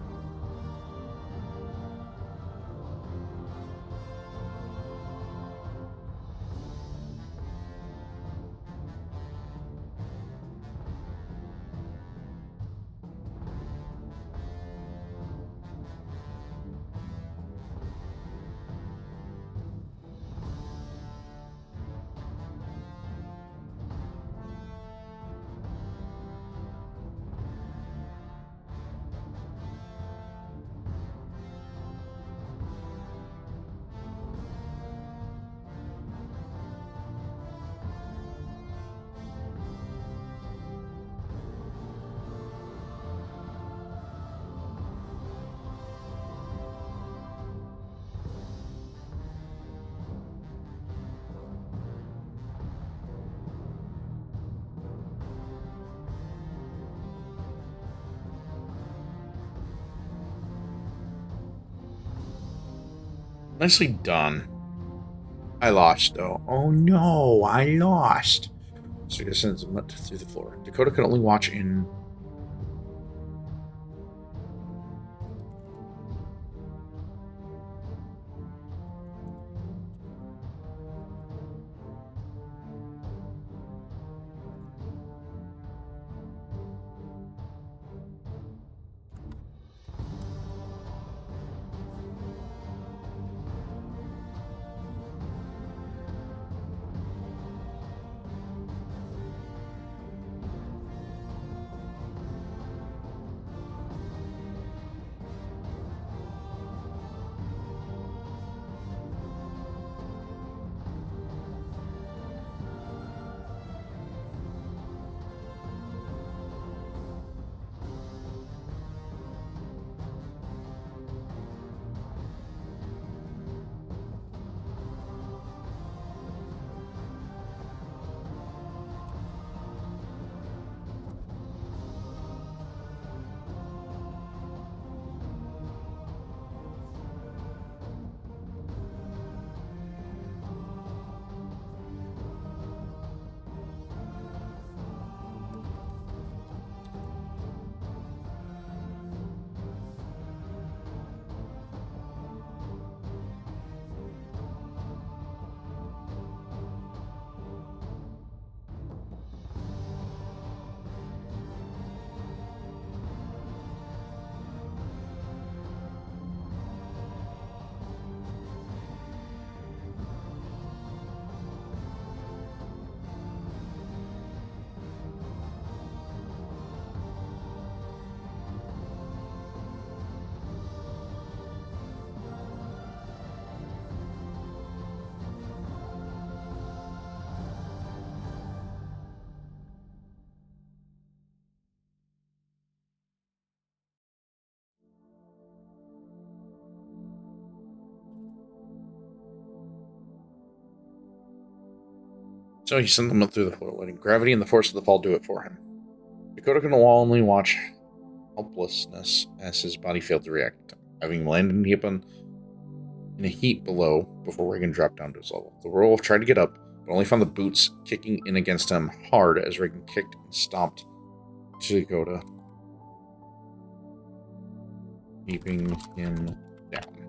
Nicely done. I lost, though. Oh no, I lost. So it sends him through the floor. Dakota could only watch in. So he sent them up through the floor, letting gravity and the force of the fall do it for him. Dakota can only watch helplessness as his body failed to react, having landed in a heap below before Reagan dropped down to his level. The werewolf tried to get up, but only found the boots kicking in against him hard as Reagan kicked and stomped to Dakota, keeping him down.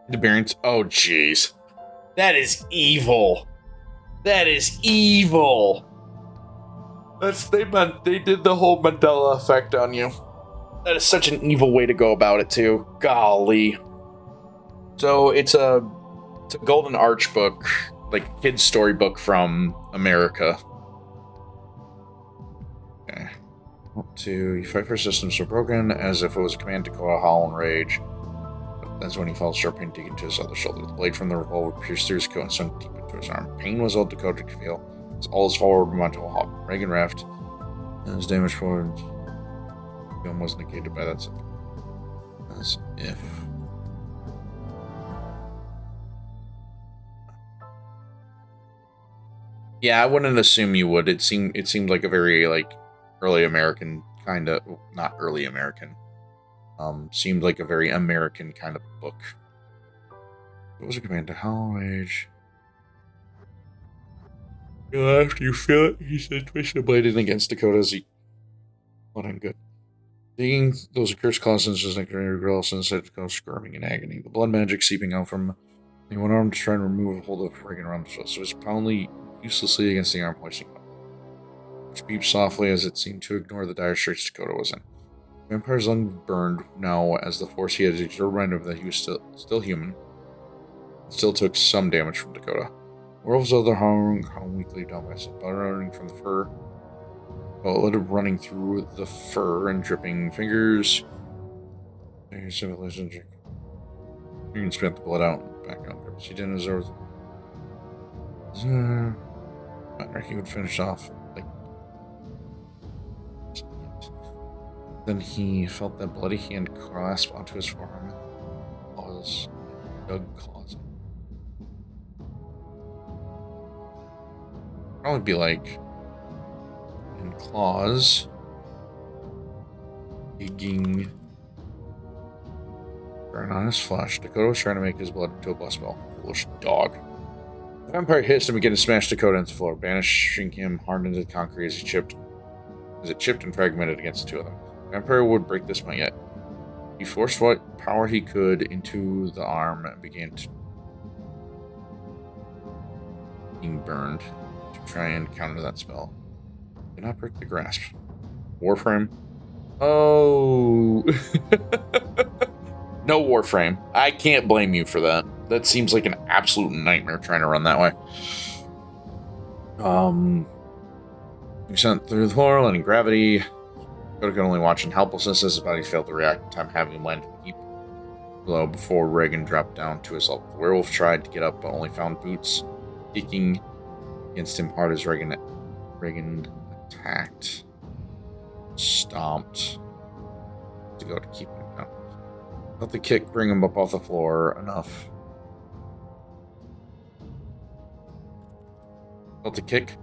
The Barons. Oh, jeez. That is evil. That is evil. They did the whole Mandela effect on you. That is such an evil way to go about it too. Golly. So it's a Golden Arch book, like kid's storybook from America. Okay. Up to you fight for systems so broken as if it was a command to go howl and rage. But that's when he felt a sharp pain dig into his other shoulder. The blade from the revolver pierced through his coat and sunk deep into his arm. Pain was all Dakota could feel. It's all his forward momentum will halt. Reagan raft, and his damage forward was negated by that simple. As if. Yeah, I wouldn't assume you would. It seemed like a very like early American kind of, not early American. Seemed like a very American kind of book. It was a command to howl rage. After you feel it, he said, twist the blade in against Dakota as he. What I'm good. Digging those accursed claws into his neck, grill since it goes squirming in agony. The blood magic seeping out from the one arm to try and remove a hold of Reagan around his so he's pounding uselessly against the arm hoisting up, which beeped softly as it seemed to ignore the dire straits Dakota was in. The vampire's unburned now as the force he had exerted reminded him that he was still human. It still took some damage from Dakota. Werewolf's other hung weakly down by blood running from the fur. Blood running through the fur and dripping fingers. You can spit the blood out and back on purpose. He didn't deserve. He would finish off like. Then he felt that bloody hand clasp onto his forearm. Claws, dug claws. Probably be like. And claws. Digging. Burn on his flesh. Dakota was trying to make his blood into a blood spell. Foolish dog. The vampire hissed and began to smash Dakota into the floor, banishing him hard into the concrete as it chipped and fragmented against the two of them. The vampire would break this one yet. He forced what power he could into the arm and began to being burned to try and counter that spell. Did not break the grasp. Warframe. Oh. No Warframe. I can't blame you for that. That seems like an absolute nightmare trying to run that way. He sent through the floor, letting gravity. Dakota could only watch in helplessness as his body failed to react in time, having him land in a heap below before Reagan dropped down to his level. The werewolf tried to get up, but only found boots kicking against him hard as Reagan attacked, stomped to go to keep him down. Felt the kick bring him up off the floor enough. Felt the kick.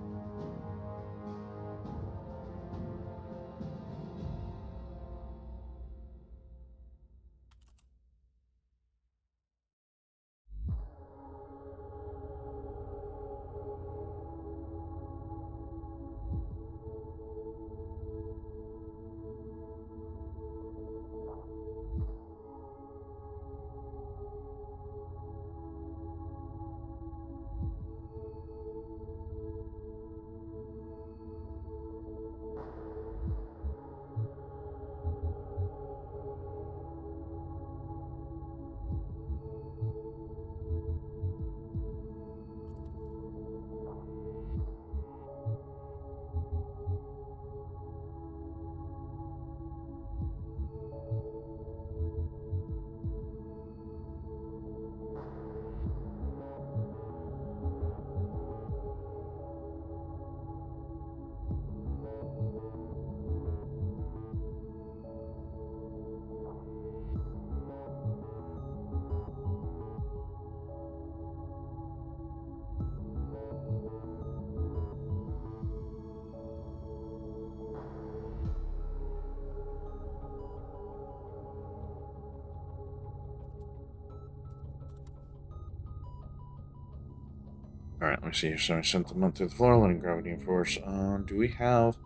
Alright, let me see. So I sent them up through the floor, letting gravity and force. Do we have...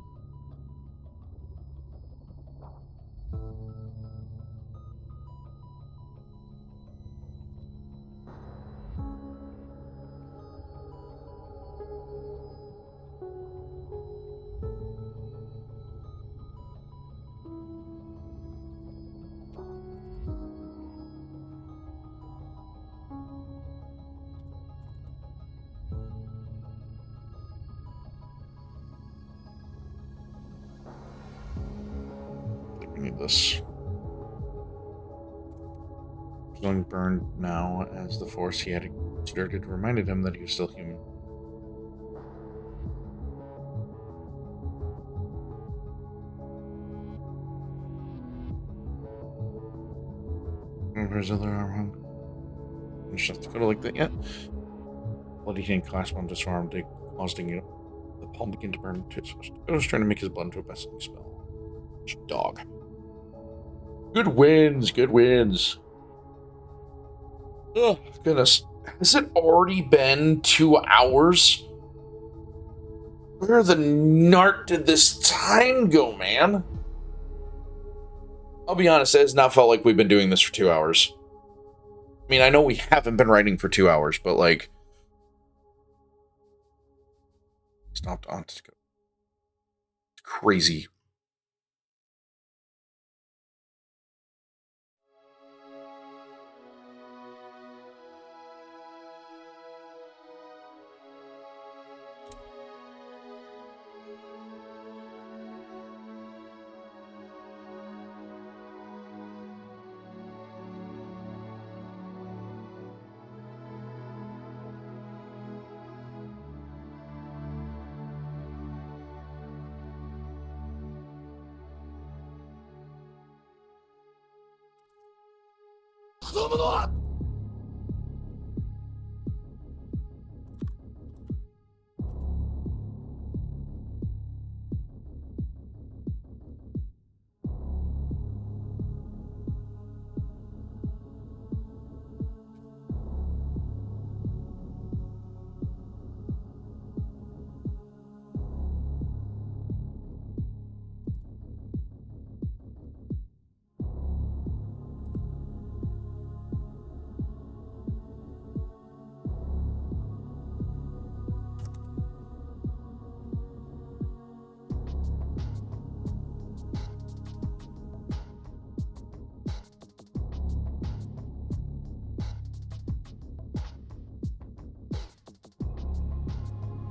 We need this. Feeling burned now as the force he had exerted reminded him that he was still human. Remember his other arm hung? Finish off Dakota like that yet? Bloody hand clasp onto his arm, causing it. The palm began to burn to his flesh. Dakota was trying to make his blood into a besting spell. Dog. Good wins, good wins. Oh, goodness. Has it already been 2 hours? Where the narc did this time go, man? I'll be honest, it has not felt like we've been doing this for 2 hours. I mean, I know we haven't been writing for 2 hours, but like... Stopped on to go. It's crazy.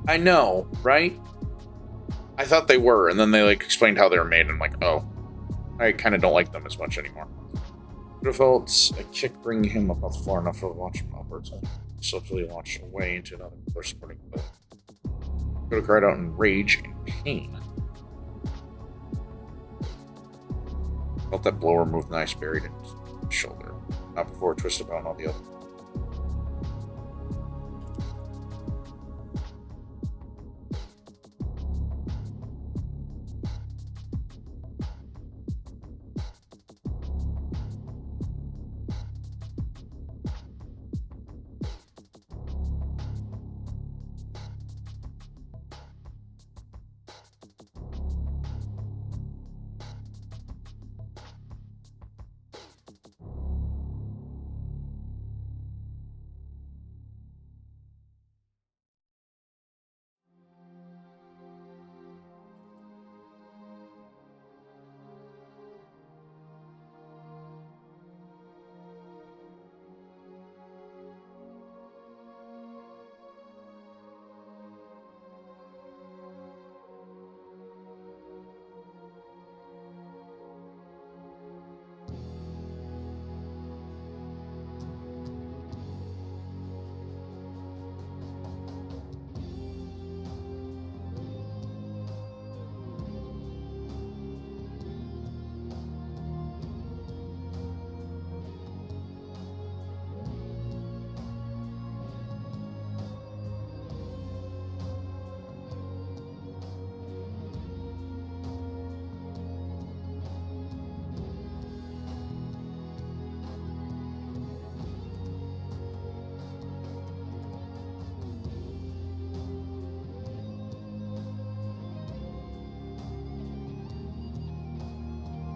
I know, right? I thought they were, and then they like explained how they were made, and I'm like, oh, I kind of don't like them as much anymore. Would have felt a kick bringing him up off the floor enough to watch him upwards, and slowly launch away into another pillar supporting the building. Could have cried out in rage and pain. Felt that blow remove the knife buried in his shoulder, not before it twisted about all the other.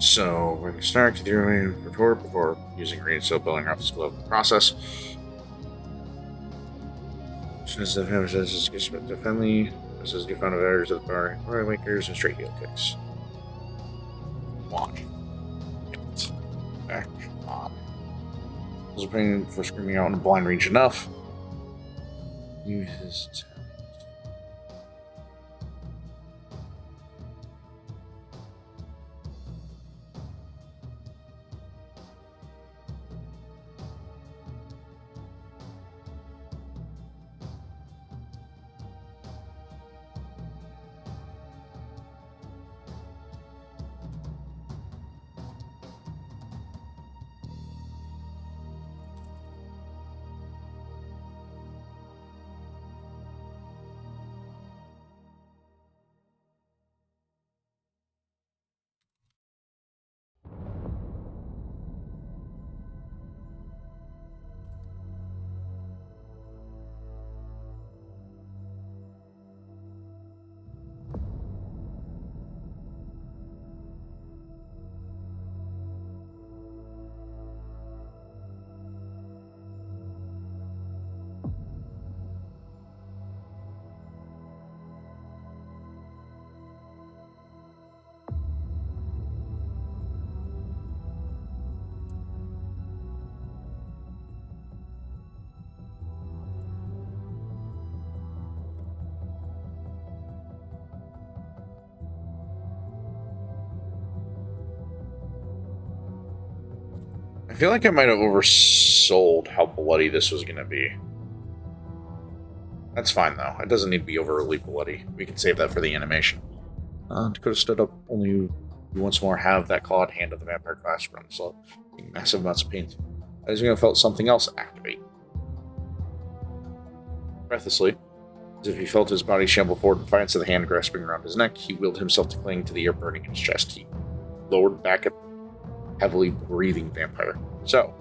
So, we're going to start to the retort before using green soap building off the globe process. As the family says, the family says you found errors of the bar, royal makers, and straight heel kicks. Watch. Back on. Was pain for screaming out in a blind range enough. Use his I feel like I might have oversold how bloody this was going to be. That's fine, though. It doesn't need to be overly bloody. We can save that for the animation. Dakota stood up, only you once more have that clawed hand of the vampire clasped around his massive amounts of pain. As you have felt something else activate. Breathlessly, as if he felt his body shamble forward in defiance of the hand grasping around his neck, he willed himself to cling to the air burning in his chest. He lowered back at the heavily breathing vampire. So,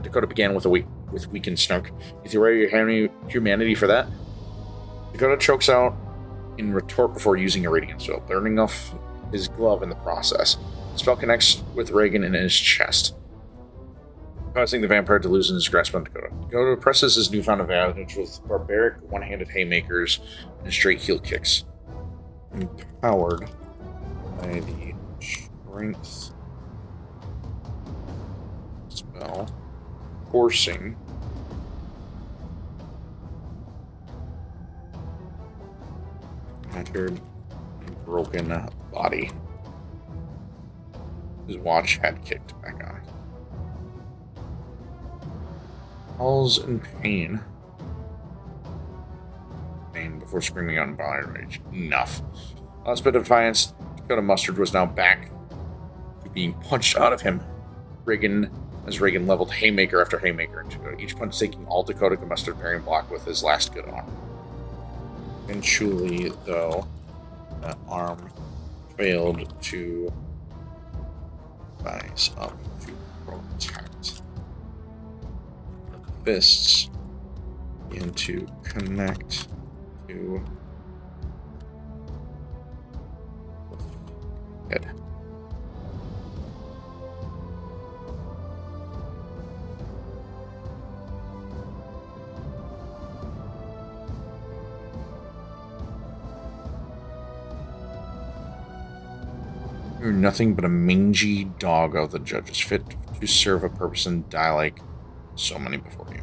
Dakota began with weakened snark. You threw away your humanity for that? Dakota chokes out in retort before using a radiant spell, burning off his glove in the process. The spell connects with Reagan in his chest, causing the vampire to loosen his grasp on Dakota. Dakota presses his newfound advantage with barbaric one-handed haymakers and straight heel kicks. Empowered by the strength spell, forcing entered and broken body. His watch had kicked back on. Falls in pain before screaming out in violent rage. Enough. Last bit of defiance, Dakota Mustard was now back to being punched out of him. Reagan leveled haymaker after haymaker into Dakota, each punch taking all Dakota Mustard parrying block with his last good arm. Eventually, though, that arm failed to rise up to protect. The fists begin to connect to the head. You're nothing but a mangy dog of the judges, fit to serve a purpose and die like so many before you.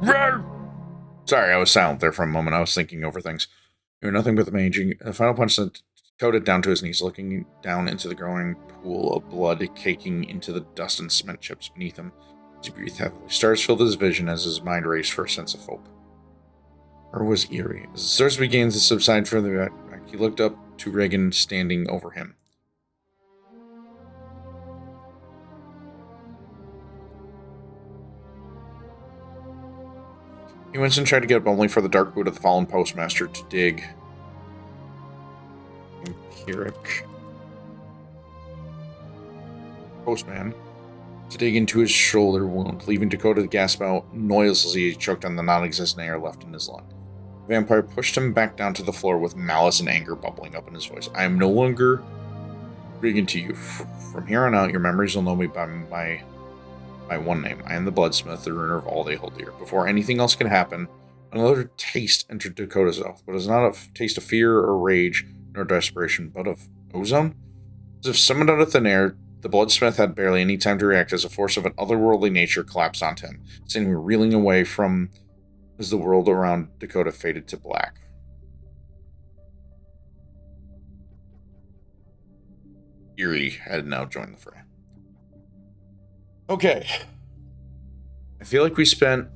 Roar! Sorry, I was silent there for a moment. I was thinking over things. You were nothing but the managing. The final punch sent Dakota down to his knees, looking down into the growing pool of blood caking into the dust and cement chips beneath him. He breathed heavily. Stars filled his vision as his mind raced for a sense of hope. Or was eerie. As the stars began to subside further back, he looked up to Reagan standing over him. He went and tried to get up, only for the dark boot of the fallen postmaster to dig. Empiric. Postman. To dig into his shoulder wound, leaving Dakota to gasp out noiselessly as he choked on the non-existent air left in his lung. The vampire pushed him back down to the floor with malice and anger bubbling up in his voice. I am no longer speaking to you. From here on out, your memories will know me by my one name. I am the Bloodsmith, the ruiner of all they hold dear. Before anything else can happen, another taste entered Dakota's mouth, but it was not a taste of fear or rage nor desperation, but of ozone. As if summoned out of thin air, the Bloodsmith had barely any time to react as a force of an otherworldly nature collapsed onto him, sending him reeling away from as the world around Dakota faded to black. Eerie had now joined the fray. Okay. I feel like we spent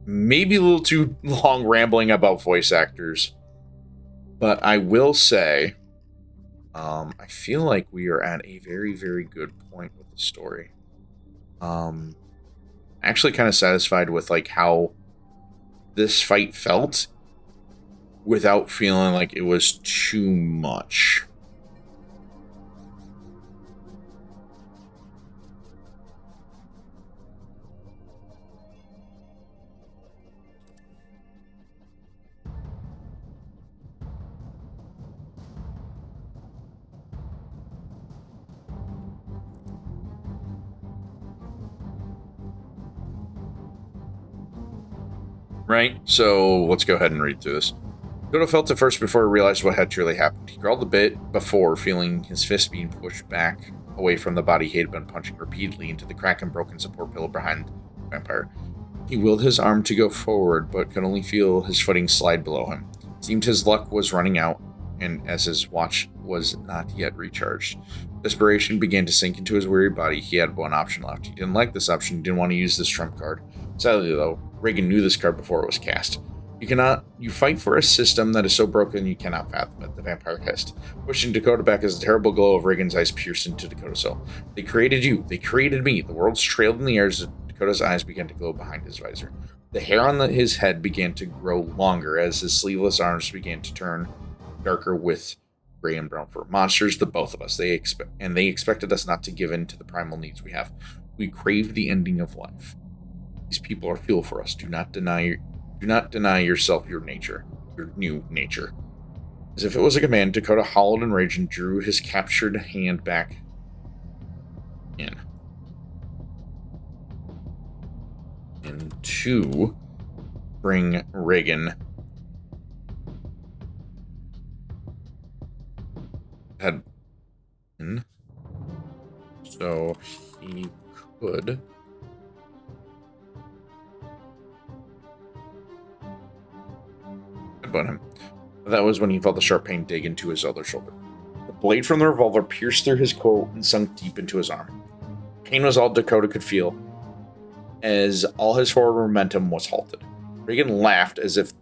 maybe a little too long rambling about voice actors, but I will say, I feel like we are at a very, very good point with the story. Actually kind of satisfied with like how this fight felt without feeling like it was too much. Right, so let's go ahead and read through this. Dakota felt it first before he realized what had truly happened. He growled a bit before feeling his fist being pushed back away from the body he had been punching repeatedly into the crack and broken support pillar behind the vampire. He willed his arm to go forward, but could only feel his footing slide below him. It seemed his luck was running out, and as his watch was not yet recharged. Desperation began to sink into his weary body. He had one option left. He didn't like this option. He didn't want to use this trump card. Sadly, though, Reagan knew this card before it was cast. You fight for a system that is so broken you cannot fathom it, the vampire hissed, pushing Dakota back as the terrible glow of Reagan's eyes pierced into Dakota's soul. They created you. They created me. The worlds trailed in the air as Dakota's eyes began to glow behind his visor. The hair on his head began to grow longer as his sleeveless arms began to turn darker with gray and brown fur. Monsters, the both of us. They expected us not to give in to the primal needs we have. We crave the ending of life. These people are fuel for us. Do not deny yourself your nature, your new nature. As if it was a command, Dakota howled in rage and drew his captured hand back in. And to bring Reagan head in so he could headbutt him. That was when he felt the sharp pain dig into his other shoulder. The blade from the revolver pierced through his coat and sunk deep into his arm. Pain was all Dakota could feel, as all his forward momentum was halted. Reagan laughed as if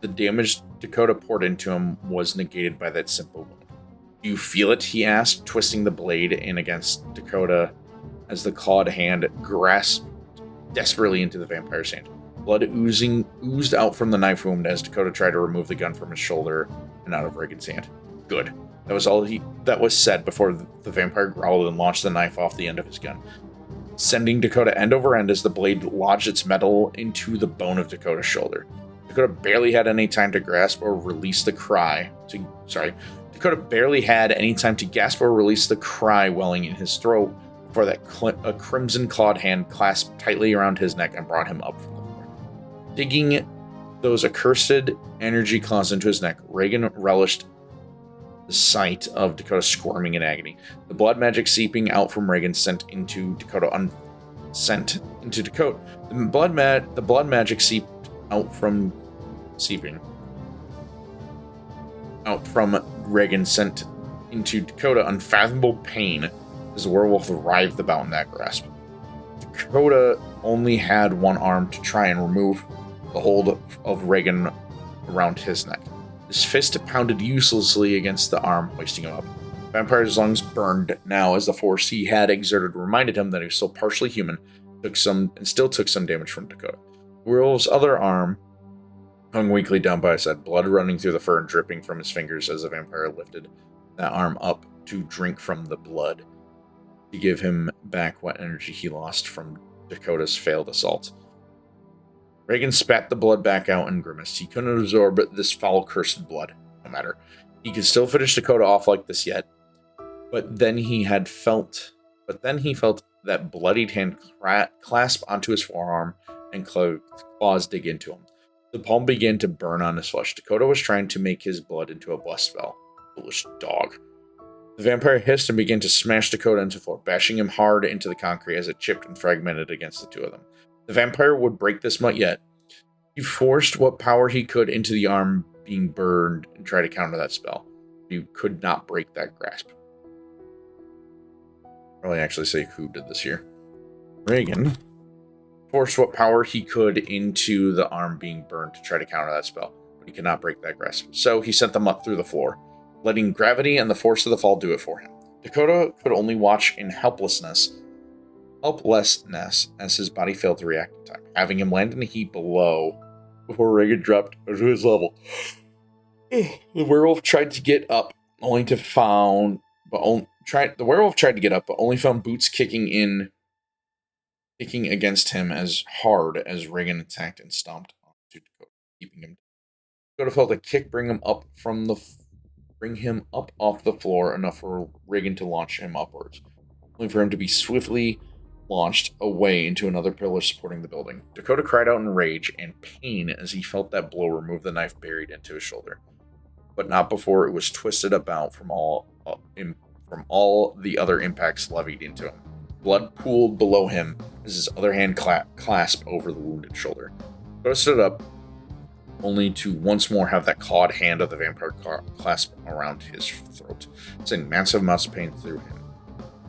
the damage Dakota poured into him was negated by that simple wound. Do you feel it? He asked, twisting the blade in against Dakota as the clawed hand grasped desperately into the vampire's hand. Blood oozed out from the knife wound as Dakota tried to remove the gun from his shoulder and out of Reagan's hand. Good. That was all that was said before the vampire growled and launched the knife off the end of his gun, sending Dakota end over end as the blade lodged its metal into the bone of Dakota's shoulder. Dakota barely had any time to grasp or release the cry. Dakota barely had any time to gasp or release the cry welling in his throat before a crimson clawed hand clasped tightly around his neck and brought him up from the floor. Digging those accursed energy claws into his neck, Reagan relished the sight of Dakota squirming in agony. The blood magic seeping out from Reagan sent sent into Dakota. The blood magic seeping out from Reagan sent into Dakota unfathomable pain as the werewolf writhed about in that grasp. Dakota only had one arm to try and remove the hold of Reagan around his neck. His fist pounded uselessly against the arm, hoisting him up. Vampire's lungs burned now as the force he had exerted reminded him that he was still partially human, still took some damage from Dakota. The werewolf's other arm hung weakly down by his side, blood running through the fur and dripping from his fingers as the vampire lifted that arm up to drink from the blood, to give him back what energy he lost from Dakota's failed assault. Reagan spat the blood back out and grimaced. He couldn't absorb this foul, cursed blood. No matter. He could still finish Dakota off like this yet. But then he felt that bloodied hand clasp onto his forearm and claws dig into him. The palm began to burn on his flesh. Dakota was trying to make his blood into a blessed spell. Foolish dog. The vampire hissed and began to smash Dakota into the floor, bashing him hard into the concrete as it chipped and fragmented against the two of them. The vampire would break this mutt yet. He forced what power he could into the arm being burned and tried to counter that spell. He could not break that grasp. Probably actually say who did this here. Reagan forced what power he could into the arm being burned to try to counter that spell, but he could not break that grasp. So he sent them up through the floor, letting gravity and the force of the fall do it for him. Dakota could only watch in helplessness as his body failed to react in time, having him land in a heap below before Reagan dropped to his level. The werewolf tried to get up, only found boots kicking against him as hard as Reagan attacked and stomped onto Dakota, keeping him. Dakota felt a kick bring him up off the floor, enough for Reagan to launch him upwards, only for him to be swiftly launched away into another pillar supporting the building. Dakota cried out in rage and pain as he felt that blow remove the knife buried into his shoulder, but not before it was twisted about from all the other impacts levied into him. Blood pooled below him as his other hand clasped over the wounded shoulder. Dakota stood up, only to once more have that clawed hand of the vampire clasp around his throat, sending massive amounts of pain through him.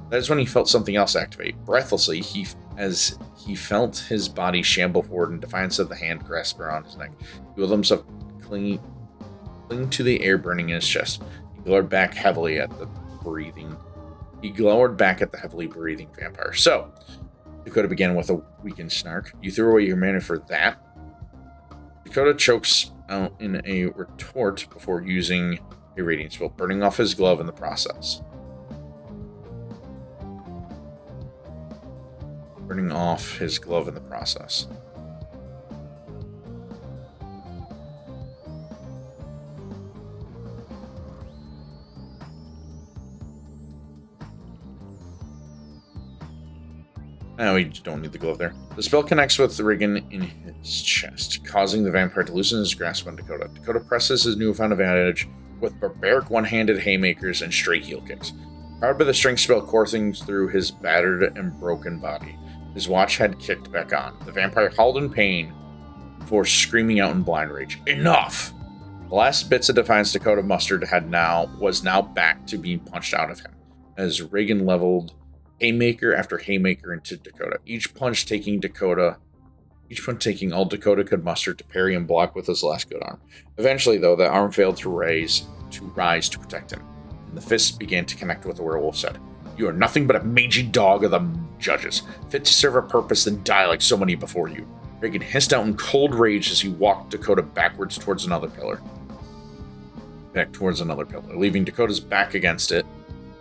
That is when he felt something else activate. Breathlessly, as he felt his body shamble forward in defiance of the hand grasp around his neck. He felt himself cling to the air burning in his chest. He glowered back at the heavily breathing vampire. So, Dakota began with a weakened snark. You threw away your mana for that? Dakota chokes out in a retort before using a radiant spell, burning off his glove in the process. Now we don't need the glove there. The spell connects with Reagan in his chest, causing the vampire to loosen his grasp on Dakota. Dakota presses his newfound advantage with barbaric one-handed haymakers and straight heel kicks. Powered by the strength spell coursing through his battered and broken body, his watch had kicked back on. The vampire howled in pain before screaming out in blind rage, "Enough!" The last bits of defiance Dakota mustered was now back to being punched out of him, as Reagan leveled haymaker after haymaker into Dakota, each punch taking all Dakota could muster to parry and block with his last good arm. Eventually, though, the arm failed to rise to protect him, and the fists began to connect with the werewolf said, "You are nothing but a mangy dog of the judges, fit to serve a purpose and die like so many before you." Reagan hissed out in cold rage as he walked Dakota back towards another pillar, leaving Dakota's back against it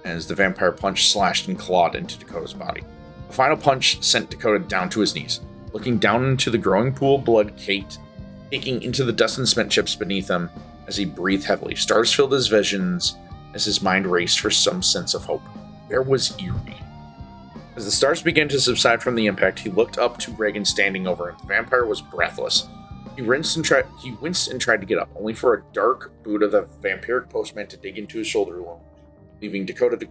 as the vampire punch slashed and clawed into Dakota's body. The final punch sent Dakota down to his knees. Looking down into the growing pool of blood, taking into the dust and cement chips beneath him as he breathed heavily. Stars filled his visions as his mind raced for some sense of hope. Where was Eerie? As the stars began to subside from the impact, he looked up to Reagan standing over him. The vampire was breathless. He winced and tried to get up, only for a dark boot of the vampiric postman to dig into his shoulder wound, leaving Dakota to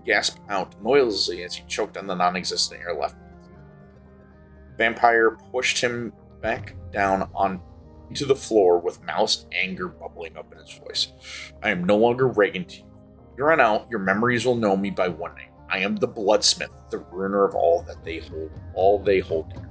gasp out noiselessly as he choked on the non-existent air left. Vampire pushed him back down onto the floor with malice anger bubbling up in his voice. I am no longer Reagan to you. Here on out, your memories will know me by one name. I am the Bloodsmith, the ruiner of all they hold dear.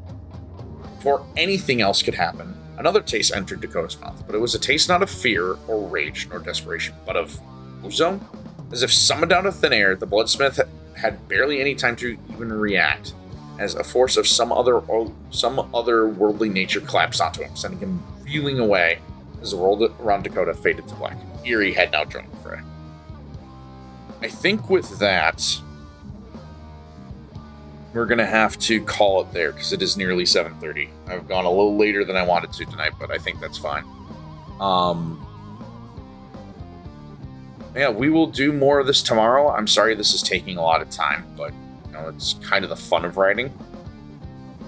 Before anything else could happen, another taste entered Dakota's mouth, but it was a taste not of fear or rage nor desperation, but of ozone. As if summoned out of thin air, the Bloodsmith had barely any time to even react, as a force of some other worldly nature collapsed onto him, sending him reeling away as the world around Dakota faded to black. Eerie had now joined the fray. I think with that, we're going to have to call it there, because it is nearly 7:30. I've gone a little later than I wanted to tonight, but I think that's fine. Yeah, we will do more of this tomorrow. I'm sorry this is taking a lot of time, but it's kind of the fun of writing.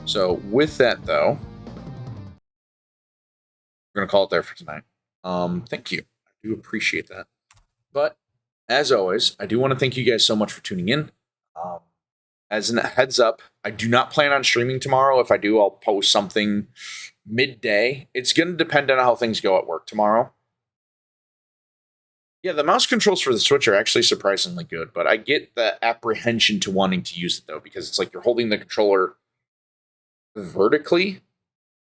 So with that, though, we're going to call it there for tonight. Thank you. I do appreciate that. But as always, I do want to thank you guys so much for tuning in. As a heads up, I do not plan on streaming tomorrow. If I do, I'll post something midday. It's going to depend on how things go at work tomorrow. Yeah, the mouse controls for the Switch are actually surprisingly good, but I get the apprehension to wanting to use it, though, because it's like you're holding the controller vertically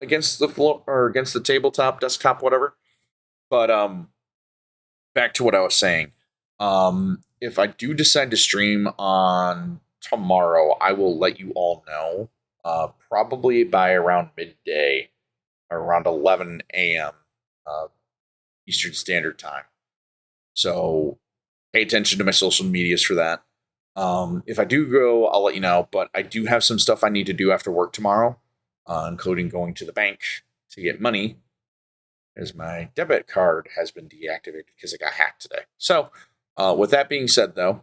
against the floor or against the tabletop, desktop, whatever. But back to what I was saying. If I do decide to stream on tomorrow, I will let you all know. Probably by around midday, or around 11 a.m. Eastern Standard Time. So pay attention to my social medias for that. If I do go, I'll let you know. But I do have some stuff I need to do after work tomorrow, including going to the bank to get money, as my debit card has been deactivated because it got hacked today. So with that being said, though,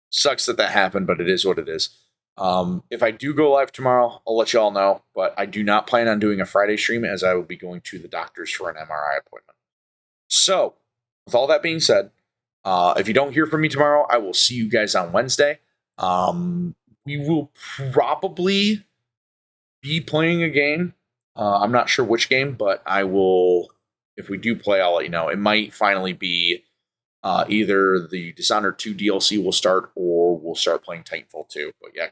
sucks that happened, but it is what it is. If I do go live tomorrow, I'll let you all know. But I do not plan on doing a Friday stream, as I will be going to the doctor's for an MRI appointment. So with all that being said, if you don't hear from me tomorrow, I will see you guys on Wednesday. We will probably be playing a game. I'm not sure which game, but I will. If we do play, I'll let you know. It might finally be either the Dishonored 2 DLC will start, or we'll start playing Titanfall 2. But yeah,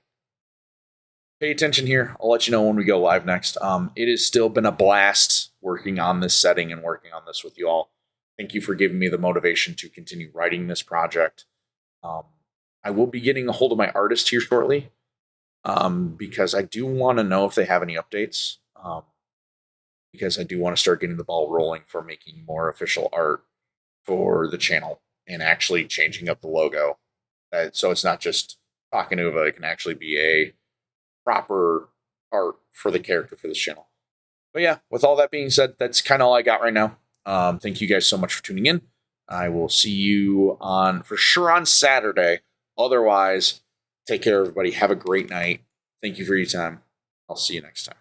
pay attention here. I'll let you know when we go live next. It has still been a blast working on this setting and working on this with you all. Thank you for giving me the motivation to continue writing this project. I will be getting a hold of my artist here shortly, because I do want to know if they have any updates, because I do want to start getting the ball rolling for making more official art for the channel and actually changing up the logo. So it's not just Takanova, it can actually be a proper art for the character for this channel. But yeah, with all that being said, that's kind of all I got right now. Thank you guys so much for tuning in. I will see you for sure on Saturday. Otherwise, take care, everybody. Have a great night. Thank you for your time. I'll see you next time.